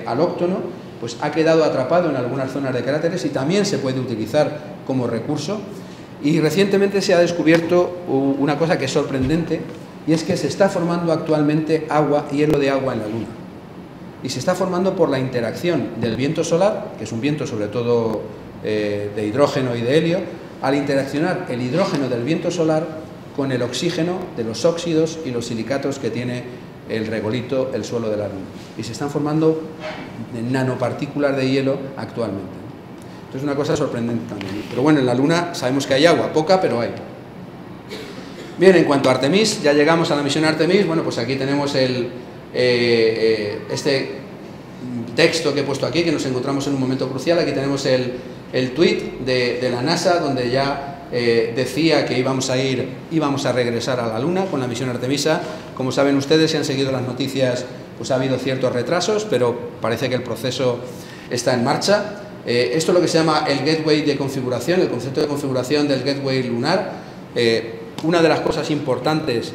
alóctono, pues ha quedado atrapado en algunas zonas de cráteres y también se puede utilizar como recurso. Y recientemente se ha descubierto una cosa que es sorprendente, y es que se está formando actualmente hielo de agua en la Luna. Y se está formando por la interacción del viento solar, que es un viento sobre todo de hidrógeno y de helio. Al interaccionar el hidrógeno del viento solar con el oxígeno de los óxidos y los silicatos que tiene el regolito, el suelo de la Luna. Y se están formando nanopartículas de hielo actualmente. Entonces es una cosa sorprendente también. Pero bueno, en la Luna sabemos que hay agua, poca, pero hay. Bien, en cuanto a Artemis, ya llegamos a la misión Artemis. Bueno, pues aquí tenemos este texto que he puesto aquí, que nos encontramos en un momento crucial. Aquí tenemos el tweet de la NASA, donde ya decía que íbamos a regresar a la Luna con la misión Artemisa. Como saben ustedes, si han seguido las noticias, pues ha habido ciertos retrasos, pero parece que el proceso está en marcha. Esto es lo que se llama el gateway de configuración, el concepto de configuración del gateway lunar. Una de las cosas importantes,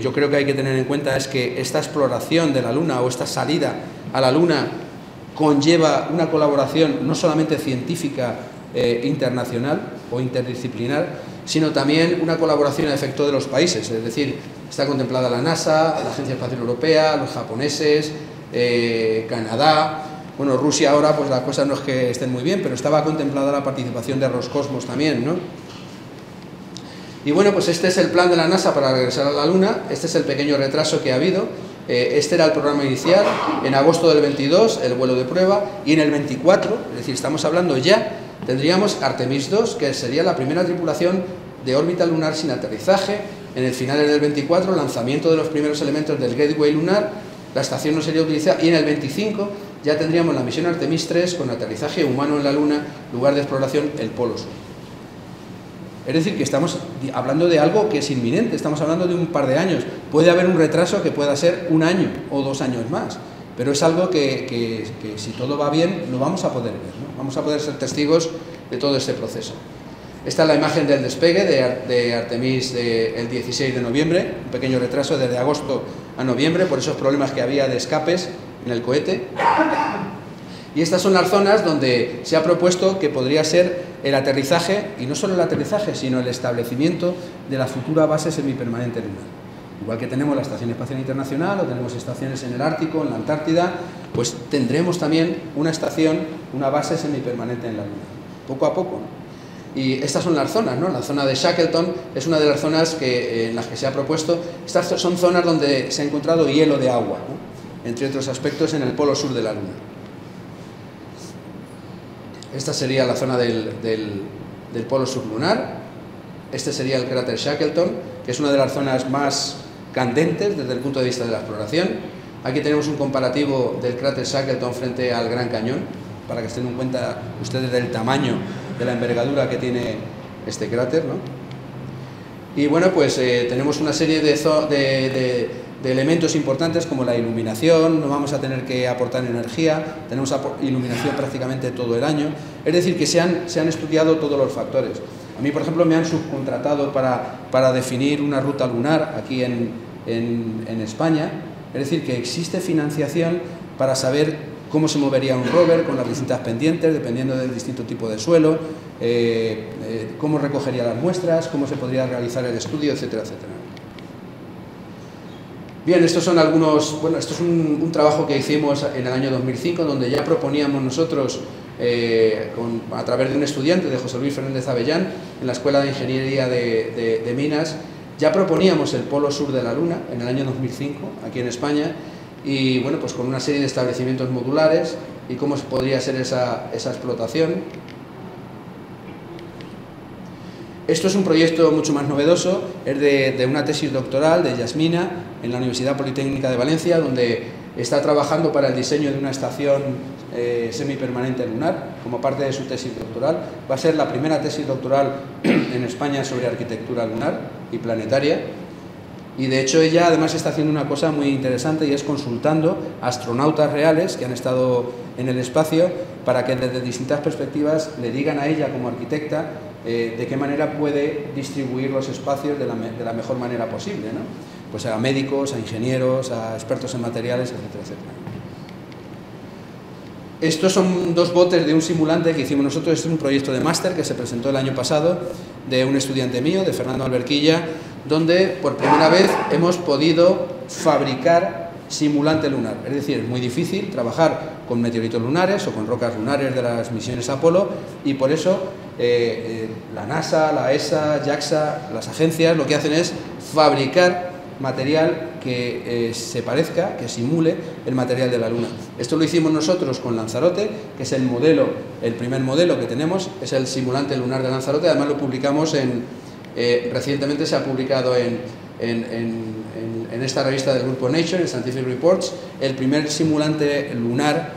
yo creo que hay que tener en cuenta, es que esta exploración de la Luna o esta salida a la Luna conlleva una colaboración no solamente científica internacional o interdisciplinar, sino también una colaboración a efecto de los países. Es decir, está contemplada la NASA, la Agencia Espacial Europea, los japoneses, Canadá. Bueno, Rusia ahora, pues las cosas no es que estén muy bien, pero estaba contemplada la participación de Roscosmos también, ¿no? Y bueno, pues este es el plan de la NASA para regresar a la Luna. Este es el pequeño retraso que ha habido. Este era el programa inicial. En agosto del 22, el vuelo de prueba, y en el 24, es decir, estamos hablando ya, tendríamos Artemis II, que sería la primera tripulación de órbita lunar sin aterrizaje. En el final del 24, lanzamiento de los primeros elementos del Gateway lunar, la estación no sería utilizada, y en el 25 ya tendríamos la misión Artemis III con aterrizaje humano en la Luna, lugar de exploración el Polo Sur. Es decir, que estamos hablando de algo que es inminente, estamos hablando de un par de años. Puede haber un retraso que pueda ser 1 año o 2 años más, pero es algo que si todo va bien lo vamos a poder ver, ¿no? Vamos a poder ser testigos de todo este proceso. Esta es la imagen del despegue de Artemis el 16 de noviembre, un pequeño retraso desde agosto a noviembre por esos problemas que había de escapes en el cohete. Y estas son las zonas donde se ha propuesto que podría ser el aterrizaje, y no solo el aterrizaje, sino el establecimiento de la futura base semipermanente lunar. Igual que tenemos la Estación Espacial Internacional o tenemos estaciones en el Ártico, en la Antártida, pues tendremos también una estación, una base semipermanente en la Luna, poco a poco, ¿no? Y estas son las zonas, ¿no? La zona de Shackleton es una de las zonas en las que se ha propuesto. Estas son zonas donde se ha encontrado hielo de agua, ¿no? Entre otros aspectos, en el polo sur de la Luna. Esta sería la zona del polo sur lunar. Este sería el cráter Shackleton, que es una de las zonas más candentes desde el punto de vista de la exploración. Aquí tenemos un comparativo del cráter Shackleton frente al Gran Cañón, para que estén en cuenta ustedes del tamaño, de la envergadura que tiene este cráter, ¿no? Y bueno, pues tenemos una serie de elementos importantes como la iluminación. No vamos a tener que aportar energía, tenemos iluminación prácticamente todo el año. Es decir, que se han estudiado todos los factores. A mí, por ejemplo, me han subcontratado para definir una ruta lunar aquí en España. Es decir, que existe financiación para saber cómo se movería un rover con las distintas pendientes, dependiendo del distinto tipo de suelo, cómo recogería las muestras, cómo se podría realizar el estudio, etcétera, etcétera. Bien, estos son algunos, bueno, esto es un trabajo que hicimos en el año 2005, donde ya proponíamos nosotros, a través de un estudiante, de José Luis Fernández Avellán, en la Escuela de Ingeniería de Minas, ya proponíamos el polo sur de la Luna en el año 2005, aquí en España, y bueno, pues con una serie de establecimientos modulares y cómo podría ser esa explotación. Esto es un proyecto mucho más novedoso, es de una tesis doctoral de Yasmina en la Universidad Politécnica de Valencia, donde está trabajando para el diseño de una estación semipermanente lunar como parte de su tesis doctoral. Va a ser la primera tesis doctoral en España sobre arquitectura lunar y planetaria. Y de hecho ella además está haciendo una cosa muy interesante, y es consultando a astronautas reales que han estado en el espacio para que desde distintas perspectivas le digan a ella como arquitecta de qué manera puede distribuir los espacios de la mejor manera posible, ¿no? Pues a médicos, a ingenieros, a expertos en materiales, etcétera, etcétera. Estos son dos botes de un simulante que hicimos nosotros. Este es un proyecto de máster que se presentó el año pasado de un estudiante mío, de Fernando Alberquilla, donde por primera vez hemos podido fabricar simulante lunar. Es decir, es muy difícil trabajar con meteoritos lunares o con rocas lunares de las misiones Apolo, y por eso la NASA, la ESA, JAXA, las agencias lo que hacen es fabricar material que se parezca, que simule el material de la Luna. Esto lo hicimos nosotros con Lanzarote, que es el modelo, el primer modelo que tenemos, es el simulante lunar de Lanzarote. Además lo publicamos recientemente se ha publicado en esta revista del grupo Nature, en Scientific Reports, el primer simulante lunar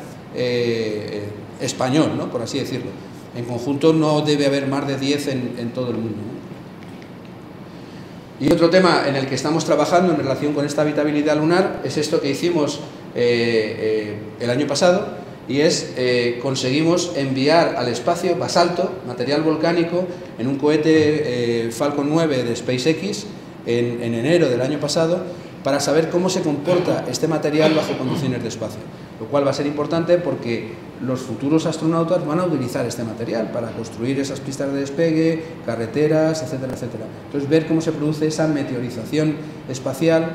español, ¿no?, por así decirlo. En conjunto no debe haber más de 10 en todo el mundo, ¿no? Y otro tema en el que estamos trabajando en relación con esta habitabilidad lunar es esto que hicimos el año pasado, y es conseguimos enviar al espacio basalto, material volcánico, en un cohete Falcon 9 de SpaceX en enero del año pasado, para saber cómo se comporta este material bajo condiciones de espacio, lo cual va a ser importante porque los futuros astronautas van a utilizar este material para construir esas pistas de despegue, carreteras, etcétera, etcétera. Entonces, ver cómo se produce esa meteorización espacial,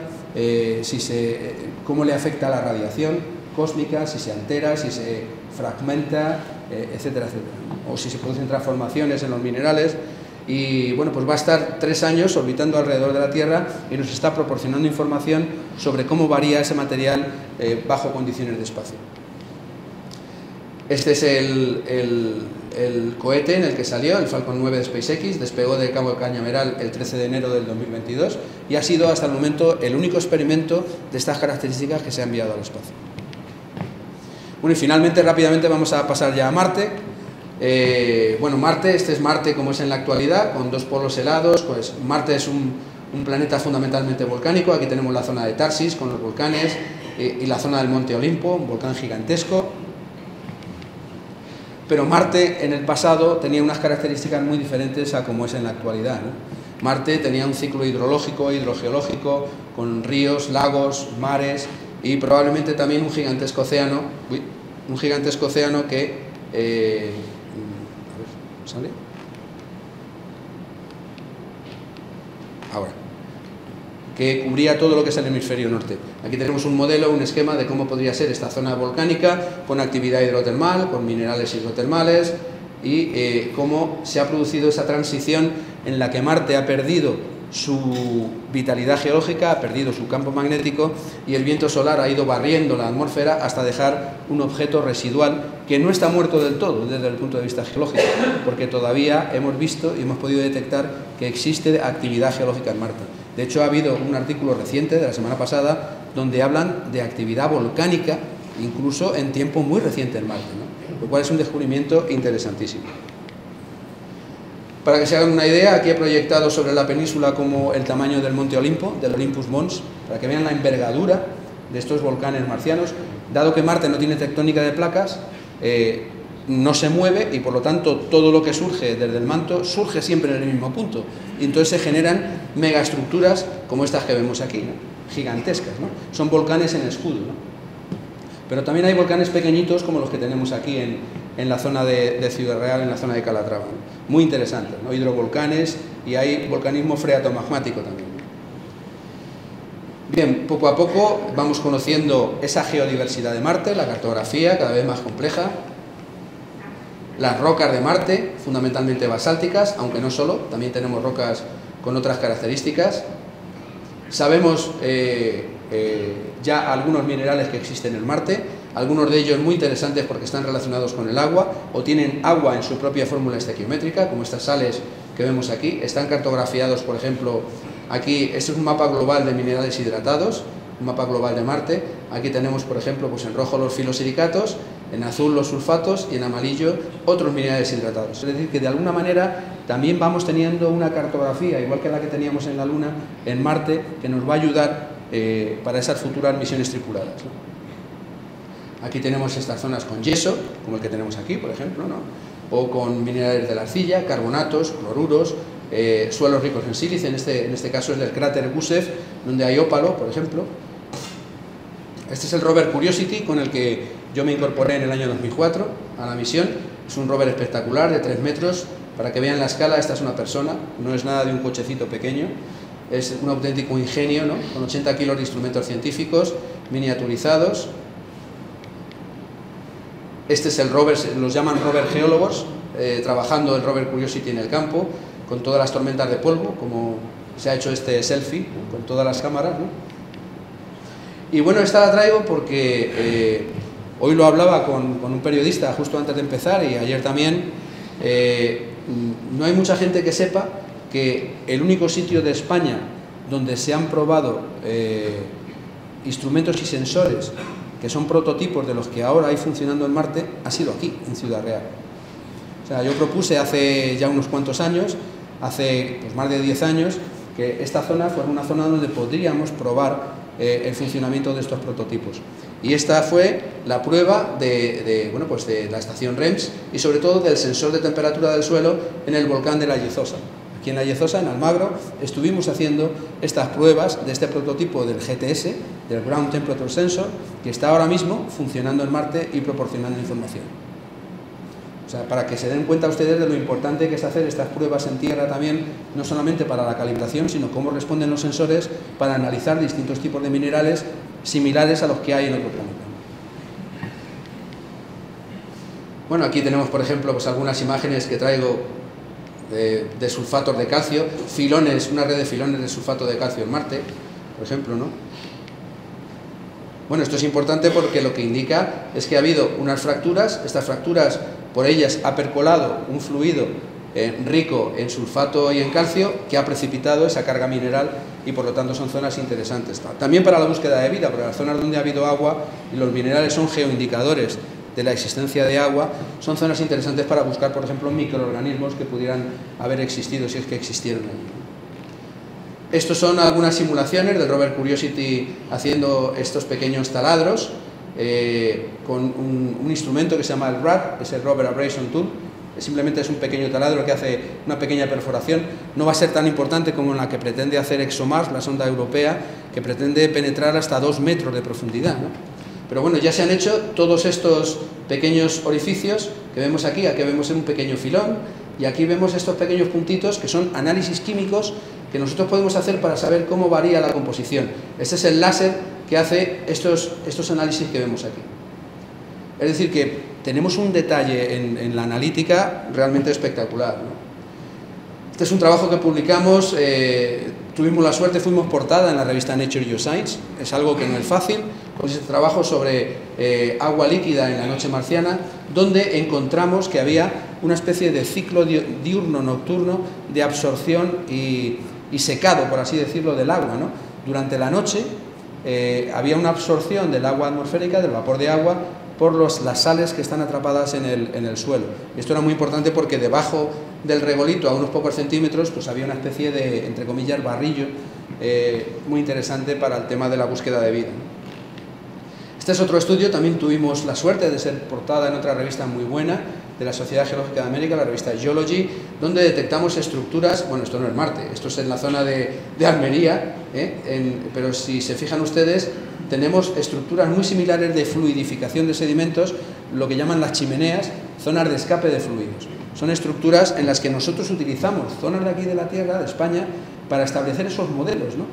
cómo le afecta a la radiación cósmica, si se altera, si se fragmenta, etcétera, etcétera, o si se producen transformaciones en los minerales. Y bueno, pues va a estar 3 años orbitando alrededor de la Tierra y nos está proporcionando información sobre cómo varía ese material bajo condiciones de espacio. Este es el cohete en el que salió, el Falcon 9 de SpaceX, despegó de Cabo Cañaveral el 13 de enero del 2022 y ha sido hasta el momento el único experimento de estas características que se ha enviado al espacio. Bueno, y finalmente, rápidamente, vamos a pasar ya a Marte. Bueno, Marte, este es Marte como es en la actualidad, con 2 polos helados. Pues Marte es un planeta fundamentalmente volcánico. Aquí tenemos la zona de Tarsis con los volcanes y la zona del Monte Olimpo, un volcán gigantesco. Pero Marte en el pasado tenía unas características muy diferentes a como es en la actualidad, ¿no? Marte tenía un ciclo hidrológico, hidrogeológico, con ríos, lagos, mares y probablemente también un gigantesco océano que ¿sale? Ahora, que cubría todo lo que es el hemisferio norte. Aquí tenemos un modelo, un esquema de cómo podría ser esta zona volcánica, con actividad hidrotermal, con minerales hidrotermales, y cómo se ha producido esa transición en la que Marte ha perdido su vitalidad geológica, ha perdido su campo magnético, y el viento solar ha ido barriendo la atmósfera hasta dejar un objeto residual que no está muerto del todo desde el punto de vista geológico, porque todavía hemos visto y hemos podido detectar que existe actividad geológica en Marte. De hecho, ha habido un artículo reciente de la semana pasada donde hablan de actividad volcánica, incluso en tiempo muy reciente en Marte, ¿no? Lo cual es un descubrimiento interesantísimo. Para que se hagan una idea, aquí he proyectado sobre la península como el tamaño del Monte Olimpo, del Olympus Mons, para que vean la envergadura de estos volcanes marcianos. Dado que Marte no tiene tectónica de placas, no se mueve, y por lo tanto todo lo que surge desde el manto surge siempre en el mismo punto, y entonces se generan megaestructuras como estas que vemos aquí, ¿no?, gigantescas, ¿no? Son volcanes en escudo, ¿no? Pero también hay volcanes pequeñitos como los que tenemos aquí en la zona de Ciudad Real, en la zona de Calatrava, ¿no? Muy interesantes, ¿no? Hidrovolcanes, y hay volcanismo freatomagmático también. Bien, poco a poco vamos conociendo esa geodiversidad de Marte, la cartografía cada vez más compleja, las rocas de Marte, fundamentalmente basálticas, aunque no solo, también tenemos rocas con otras características. Sabemos ya algunos minerales que existen en Marte, algunos de ellos muy interesantes porque están relacionados con el agua o tienen agua en su propia fórmula estequiométrica, como estas sales que vemos aquí. Están cartografiados, por ejemplo, aquí, este es un mapa global de minerales hidratados, un mapa global de Marte. Aquí tenemos, por ejemplo, pues en rojo los filosilicatos, en azul los sulfatos y en amarillo otros minerales hidratados. Es decir, que de alguna manera también vamos teniendo una cartografía, igual que la que teníamos en la Luna, en Marte, que nos va a ayudar para esas futuras misiones tripuladas, ¿no? Aquí tenemos estas zonas con yeso, como el que tenemos aquí, por ejemplo, ¿no? O con minerales de la arcilla, carbonatos, cloruros, suelos ricos en sílice, en este caso es del cráter Gusev, donde hay ópalo, por ejemplo. Este es el rover Curiosity, con el que yo me incorporé en el año 2004 a la misión. Es un rover espectacular de 3 metros, para que vean la escala. Esta es una persona, no es nada de un cochecito pequeño, es un auténtico ingenio, ¿no? Con 80 kilos de instrumentos científicos miniaturizados. Este es el rover, los llaman rover geólogos, trabajando el rover Curiosity en el campo, con todas las tormentas de polvo, como se ha hecho este selfie, ¿no? Con todas las cámaras, ¿no? Y bueno, esta la traigo porque hoy lo hablaba con un periodista justo antes de empezar, y ayer también. No hay mucha gente que sepa que el único sitio de España donde se han probado instrumentos y sensores que son prototipos de los que ahora hay funcionando en Marte ha sido aquí, en Ciudad Real. O sea, yo propuse hace ya unos cuantos años, hace pues, más de 10 años, que esta zona fuera una zona donde podríamos probar el funcionamiento de estos prototipos. Y esta fue la prueba de la estación REMS y sobre todo del sensor de temperatura del suelo en el volcán de la Yezosa. Aquí en la Yezosa, en Almagro, estuvimos haciendo estas pruebas de este prototipo del GTS, del Ground Temperature Sensor, que está ahora mismo funcionando en Marte y proporcionando información. O sea, para que se den cuenta ustedes de lo importante que es hacer estas pruebas en tierra también, no solamente para la calibración, sino cómo responden los sensores para analizar distintos tipos de minerales similares a los que hay en otro planeta. Bueno, aquí tenemos, por ejemplo, pues algunas imágenes que traigo de sulfatos de calcio, filones, una red de filones de sulfato de calcio en Marte, por ejemplo, ¿no? Bueno, esto es importante porque lo que indica es que ha habido unas fracturas, estas fracturas, por ellas ha percolado un fluido rico en sulfato y en calcio que ha precipitado esa carga mineral y por lo tanto son zonas interesantes. También para la búsqueda de vida, porque las zonas donde ha habido agua y los minerales son geoindicadores de la existencia de agua, son zonas interesantes para buscar, por ejemplo, microorganismos que pudieran haber existido si es que existieron allí. Estos son algunas simulaciones del rover Curiosity haciendo estos pequeños taladros con un instrumento que se llama el RAT, es el Rover Abrasion Tool. Simplemente es un pequeño taladro que hace una pequeña perforación. No va a ser tan importante como la que pretende hacer ExoMars, la sonda europea, que pretende penetrar hasta 2 metros de profundidad, ¿no? Pero bueno, ya se han hecho todos estos pequeños orificios que vemos aquí vemos un pequeño filón, y aquí vemos estos pequeños puntitos que son análisis químicos que nosotros podemos hacer para saber cómo varía la composición. Este es el láser que hace estos análisis que vemos aquí. Es decir, que tenemos un detalle en la analítica realmente espectacular, ¿no? Este es un trabajo que publicamos, tuvimos la suerte, fuimos portada en la revista Nature Geoscience, es algo que no es fácil, con este trabajo sobre agua líquida en la noche marciana, donde encontramos que había una especie de ciclo diurno-nocturno de absorción y secado, por así decirlo, del agua, ¿no? Durante la noche había una absorción del agua atmosférica, del vapor de agua, por las sales que están atrapadas en el suelo. Esto era muy importante porque debajo del regolito, a unos pocos centímetros, pues había una especie de, entre comillas, barrillo muy interesante para el tema de la búsqueda de vida, ¿no? Este es otro estudio, también tuvimos la suerte de ser portada en otra revista muy buena de la Sociedad Geológica de América, la revista Geology, donde detectamos estructuras, bueno, esto no es Marte, esto es en la zona de Almería, pero si se fijan ustedes, tenemos estructuras muy similares de fluidificación de sedimentos, lo que llaman las chimeneas, zonas de escape de fluidos. Son estructuras en las que nosotros utilizamos zonas de aquí de la Tierra, de España, para establecer esos modelos, ¿no?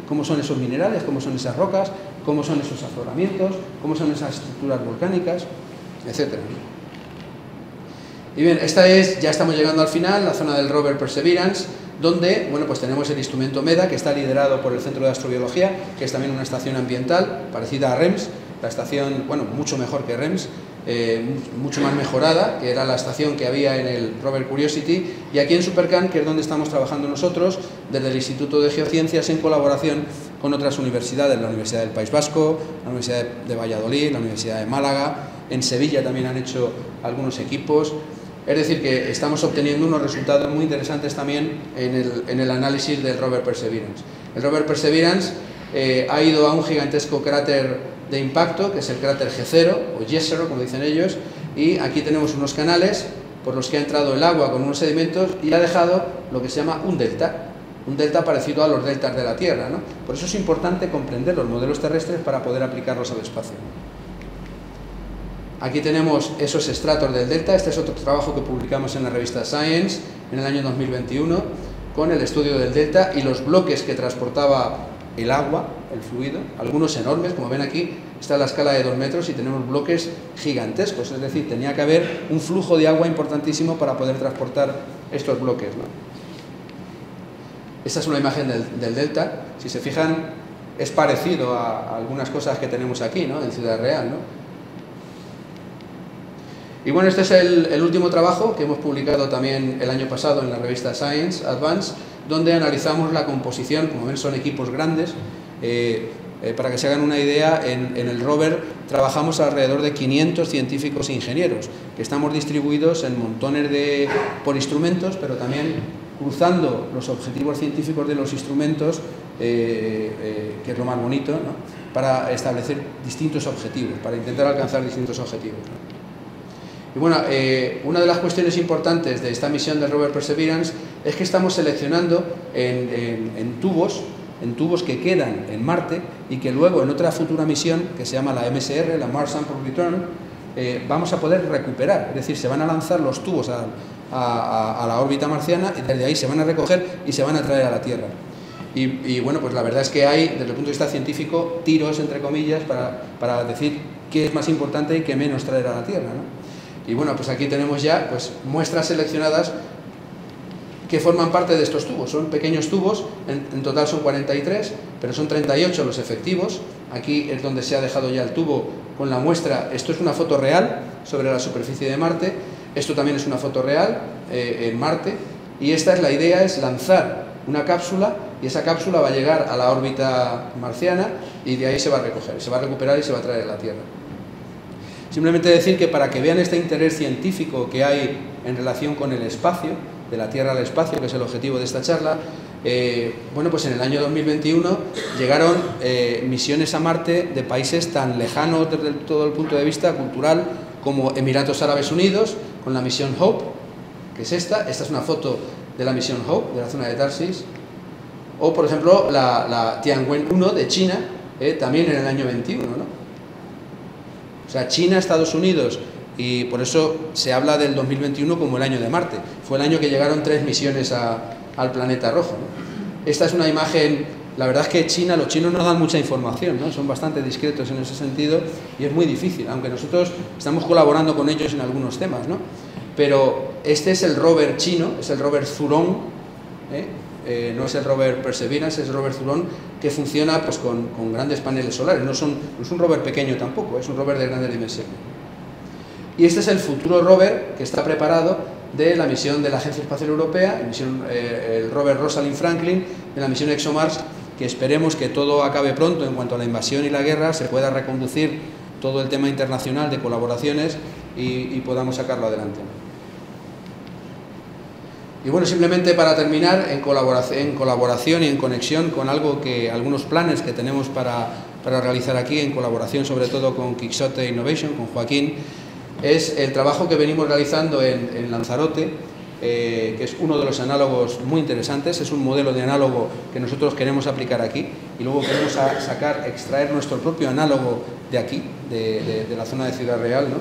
cómo son esos minerales, cómo son esas rocas, cómo son esos afloramientos, cómo son esas estructuras volcánicas, etc. Y bien, ya estamos llegando al final, la zona del rover Perseverance, donde, bueno, pues tenemos el instrumento MEDA, que está liderado por el Centro de Astrobiología, que es también una estación ambiental, parecida a REMS, la estación, bueno, mucho mejor que REMS, mucho más mejorada, que era la estación que había en el rover Curiosity, y aquí en Supercan, que es donde estamos trabajando nosotros, desde el Instituto de Geociencias, en colaboración con otras universidades, la Universidad del País Vasco, la Universidad de Valladolid, la Universidad de Málaga, en Sevilla también han hecho algunos equipos. Es decir, que estamos obteniendo unos resultados muy interesantes también en el análisis del rover Perseverance. El rover Perseverance ha ido a un gigantesco cráter de impacto, que es el cráter G0, o Jezero, como dicen ellos, y aquí tenemos unos canales por los que ha entrado el agua con unos sedimentos y ha dejado lo que se llama un delta parecido a los deltas de la Tierra, ¿no? Por eso es importante comprender los modelos terrestres para poder aplicarlos al espacio. Aquí tenemos esos estratos del delta. Este es otro trabajo que publicamos en la revista Science en el año 2021 con el estudio del delta y los bloques que transportaba el agua, el fluido, algunos enormes, como ven aquí, está la escala de 2 metros y tenemos bloques gigantescos, es decir, tenía que haber un flujo de agua importantísimo para poder transportar estos bloques, ¿no? Esta es una imagen del delta. Si se fijan, es parecido a algunas cosas que tenemos aquí, ¿no?, en Ciudad Real, ¿no? Y bueno, este es el último trabajo que hemos publicado también el año pasado en la revista Science Advance, donde analizamos la composición. Como ven, son equipos grandes. Para que se hagan una idea, en el rover trabajamos alrededor de 500 científicos e ingenieros, que estamos distribuidos en montones por instrumentos, pero también cruzando los objetivos científicos de los instrumentos, que es lo más bonito, ¿no?, para establecer distintos objetivos, para intentar alcanzar distintos objetivos, ¿no? Y bueno, una de las cuestiones importantes de esta misión del rover Perseverance es que estamos seleccionando en tubos que quedan en Marte y que luego en otra futura misión que se llama la MSR, la Mars Sample Return, vamos a poder recuperar. Es decir, se van a lanzar los tubos a la órbita marciana y desde ahí se van a recoger y se van a traer a la Tierra. Y bueno, pues la verdad es que hay, desde el punto de vista científico, tiros, entre comillas, para decir qué es más importante y qué menos traer a la Tierra, ¿no? Y bueno, pues aquí tenemos ya pues muestras seleccionadas que forman parte de estos tubos. Son pequeños tubos, en total son 43, pero son 38 los efectivos. Aquí es donde se ha dejado ya el tubo con la muestra. Esto es una foto real sobre la superficie de Marte. Esto también es una foto real en Marte. Y esta es la idea, es lanzar una cápsula y esa cápsula va a llegar a la órbita marciana y de ahí se va a recoger, se va a recuperar y se va a traer a la Tierra. Simplemente decir que para que vean este interés científico que hay en relación con el espacio, de la Tierra al espacio, que es el objetivo de esta charla, bueno, pues en el año 2021 llegaron misiones a Marte de países tan lejanos desde todo el punto de vista cultural como Emiratos Árabes Unidos, con la misión Hope, que es esta es una foto de la misión Hope, de la zona de Tarsis, o por ejemplo la Tianwen-1 de China, también en el año 21, ¿no? O sea, China, Estados Unidos, y por eso se habla del 2021 como el año de Marte. Fue el año que llegaron 3 misiones al planeta rojo, ¿no? Esta es una imagen. La verdad es que los chinos nos dan mucha información, ¿no? Son bastante discretos en ese sentido y es muy difícil, aunque nosotros estamos colaborando con ellos en algunos temas, ¿no? Pero este es el rover chino, es el rover Zhurong, no es el rover Perseverance, es el rover Zhurong, que funciona pues con grandes paneles solares. No es un rover pequeño tampoco, es un rover de grandes dimensiones. Y este es el futuro rover que está preparado de la misión de la Agencia Espacial Europea, el rover Rosalind Franklin, de la misión ExoMars, que esperemos que todo acabe pronto en cuanto a la invasión y la guerra, se pueda reconducir todo el tema internacional de colaboraciones y podamos sacarlo adelante. Y bueno, simplemente para terminar, en colaboración y en conexión con algunos planes que tenemos para realizar aquí, en colaboración sobre todo con Quixote Innovation, con Joaquín, es el trabajo que venimos realizando en Lanzarote, que es uno de los análogos muy interesantes. Es un modelo de análogo que nosotros queremos aplicar aquí y luego queremos extraer nuestro propio análogo de aquí, de la zona de Ciudad Real, ¿no?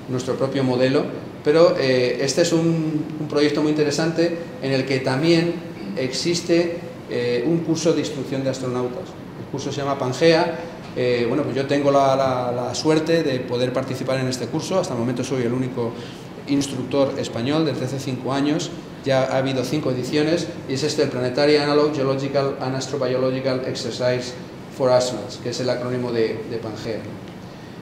Nuestro propio modelo, pero este es un proyecto muy interesante en el que también existe un curso de instrucción de astronautas. El curso se llama Pangea. Bueno, pues yo tengo la suerte de poder participar en este curso. Hasta el momento soy el único instructor español desde hace 5 años. Ya ha habido 5 ediciones y es el Planetary Analog Geological and Astrobiological Exercise for Astronauts, que es el acrónimo de Pangea.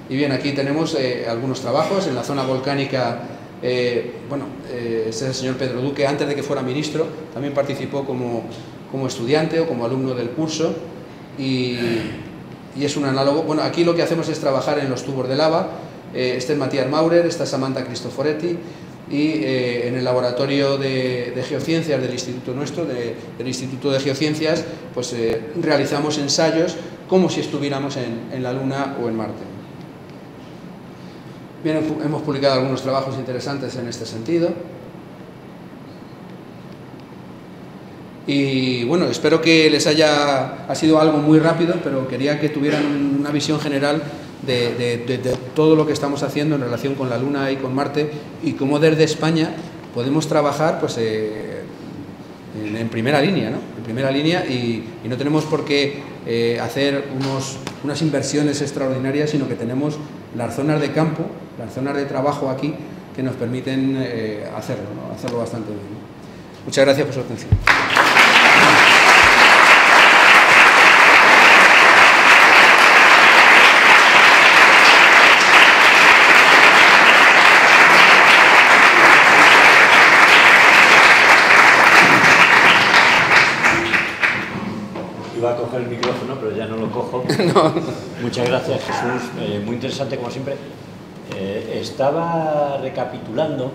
Y bien, aquí tenemos algunos trabajos en la zona volcánica. Este es el señor Pedro Duque. Antes de que fuera ministro también participó como estudiante o como alumno del curso y es un análogo. Bueno, aquí lo que hacemos es trabajar en los tubos de lava. Este es Matías Maurer, esta es Samantha Cristoforetti, y en el laboratorio de geociencias del instituto nuestro, del Instituto de Geociencias, pues realizamos ensayos como si estuviéramos en la Luna o en Marte. Bien, hemos publicado algunos trabajos interesantes en este sentido. Y bueno, espero que les ha sido algo muy rápido, pero quería que tuvieran una visión general de todo lo que estamos haciendo en relación con la Luna y con Marte, y cómo desde España podemos trabajar pues, en primera línea, ¿no? En primera línea, y no tenemos por qué hacer unas inversiones extraordinarias, sino que tenemos las zonas de campo, las zonas de trabajo aquí que nos permiten hacerlo, ¿no? Hacerlo bastante bien, ¿no? Muchas gracias por su atención. Iba a coger el micrófono, pero ya no lo cojo. No. Muchas gracias, Jesús. Muy interesante, como siempre. Estaba recapitulando.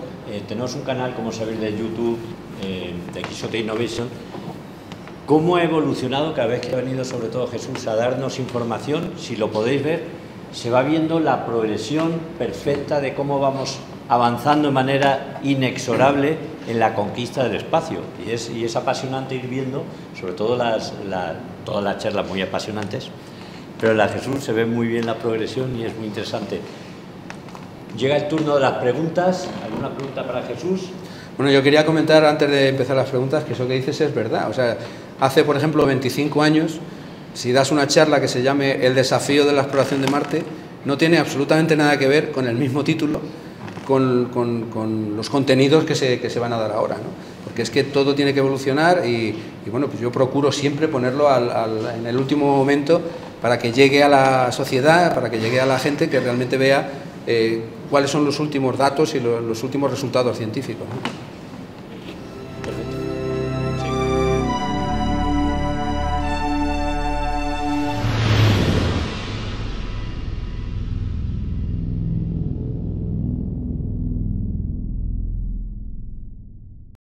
Tenemos un canal, como sabéis, de YouTube, de Quixote Innovation. Cómo ha evolucionado cada vez que ha venido, sobre todo Jesús, a darnos información. Si lo podéis ver, se va viendo la progresión perfecta de cómo vamos avanzando de manera inexorable en la conquista del espacio. Y es apasionante ir viendo, sobre todo todas las charlas muy apasionantes, pero en la Jesús se ve muy bien la progresión y es muy interesante. Llega el turno de las preguntas. ¿Alguna pregunta para Jesús? Bueno, yo quería comentar antes de empezar las preguntas que eso que dices es verdad. O sea, hace, por ejemplo, 25 años, si das una charla que se llame El desafío de la exploración de Marte, no tiene absolutamente nada que ver con el mismo título, con los contenidos que se van a dar ahora, ¿no? Porque es que todo tiene que evolucionar y bueno, pues yo procuro siempre ponerlo en el último momento para que llegue a la sociedad, para que llegue a la gente que realmente vea cuáles son los últimos datos y los últimos resultados científicos, ¿no? Perfecto.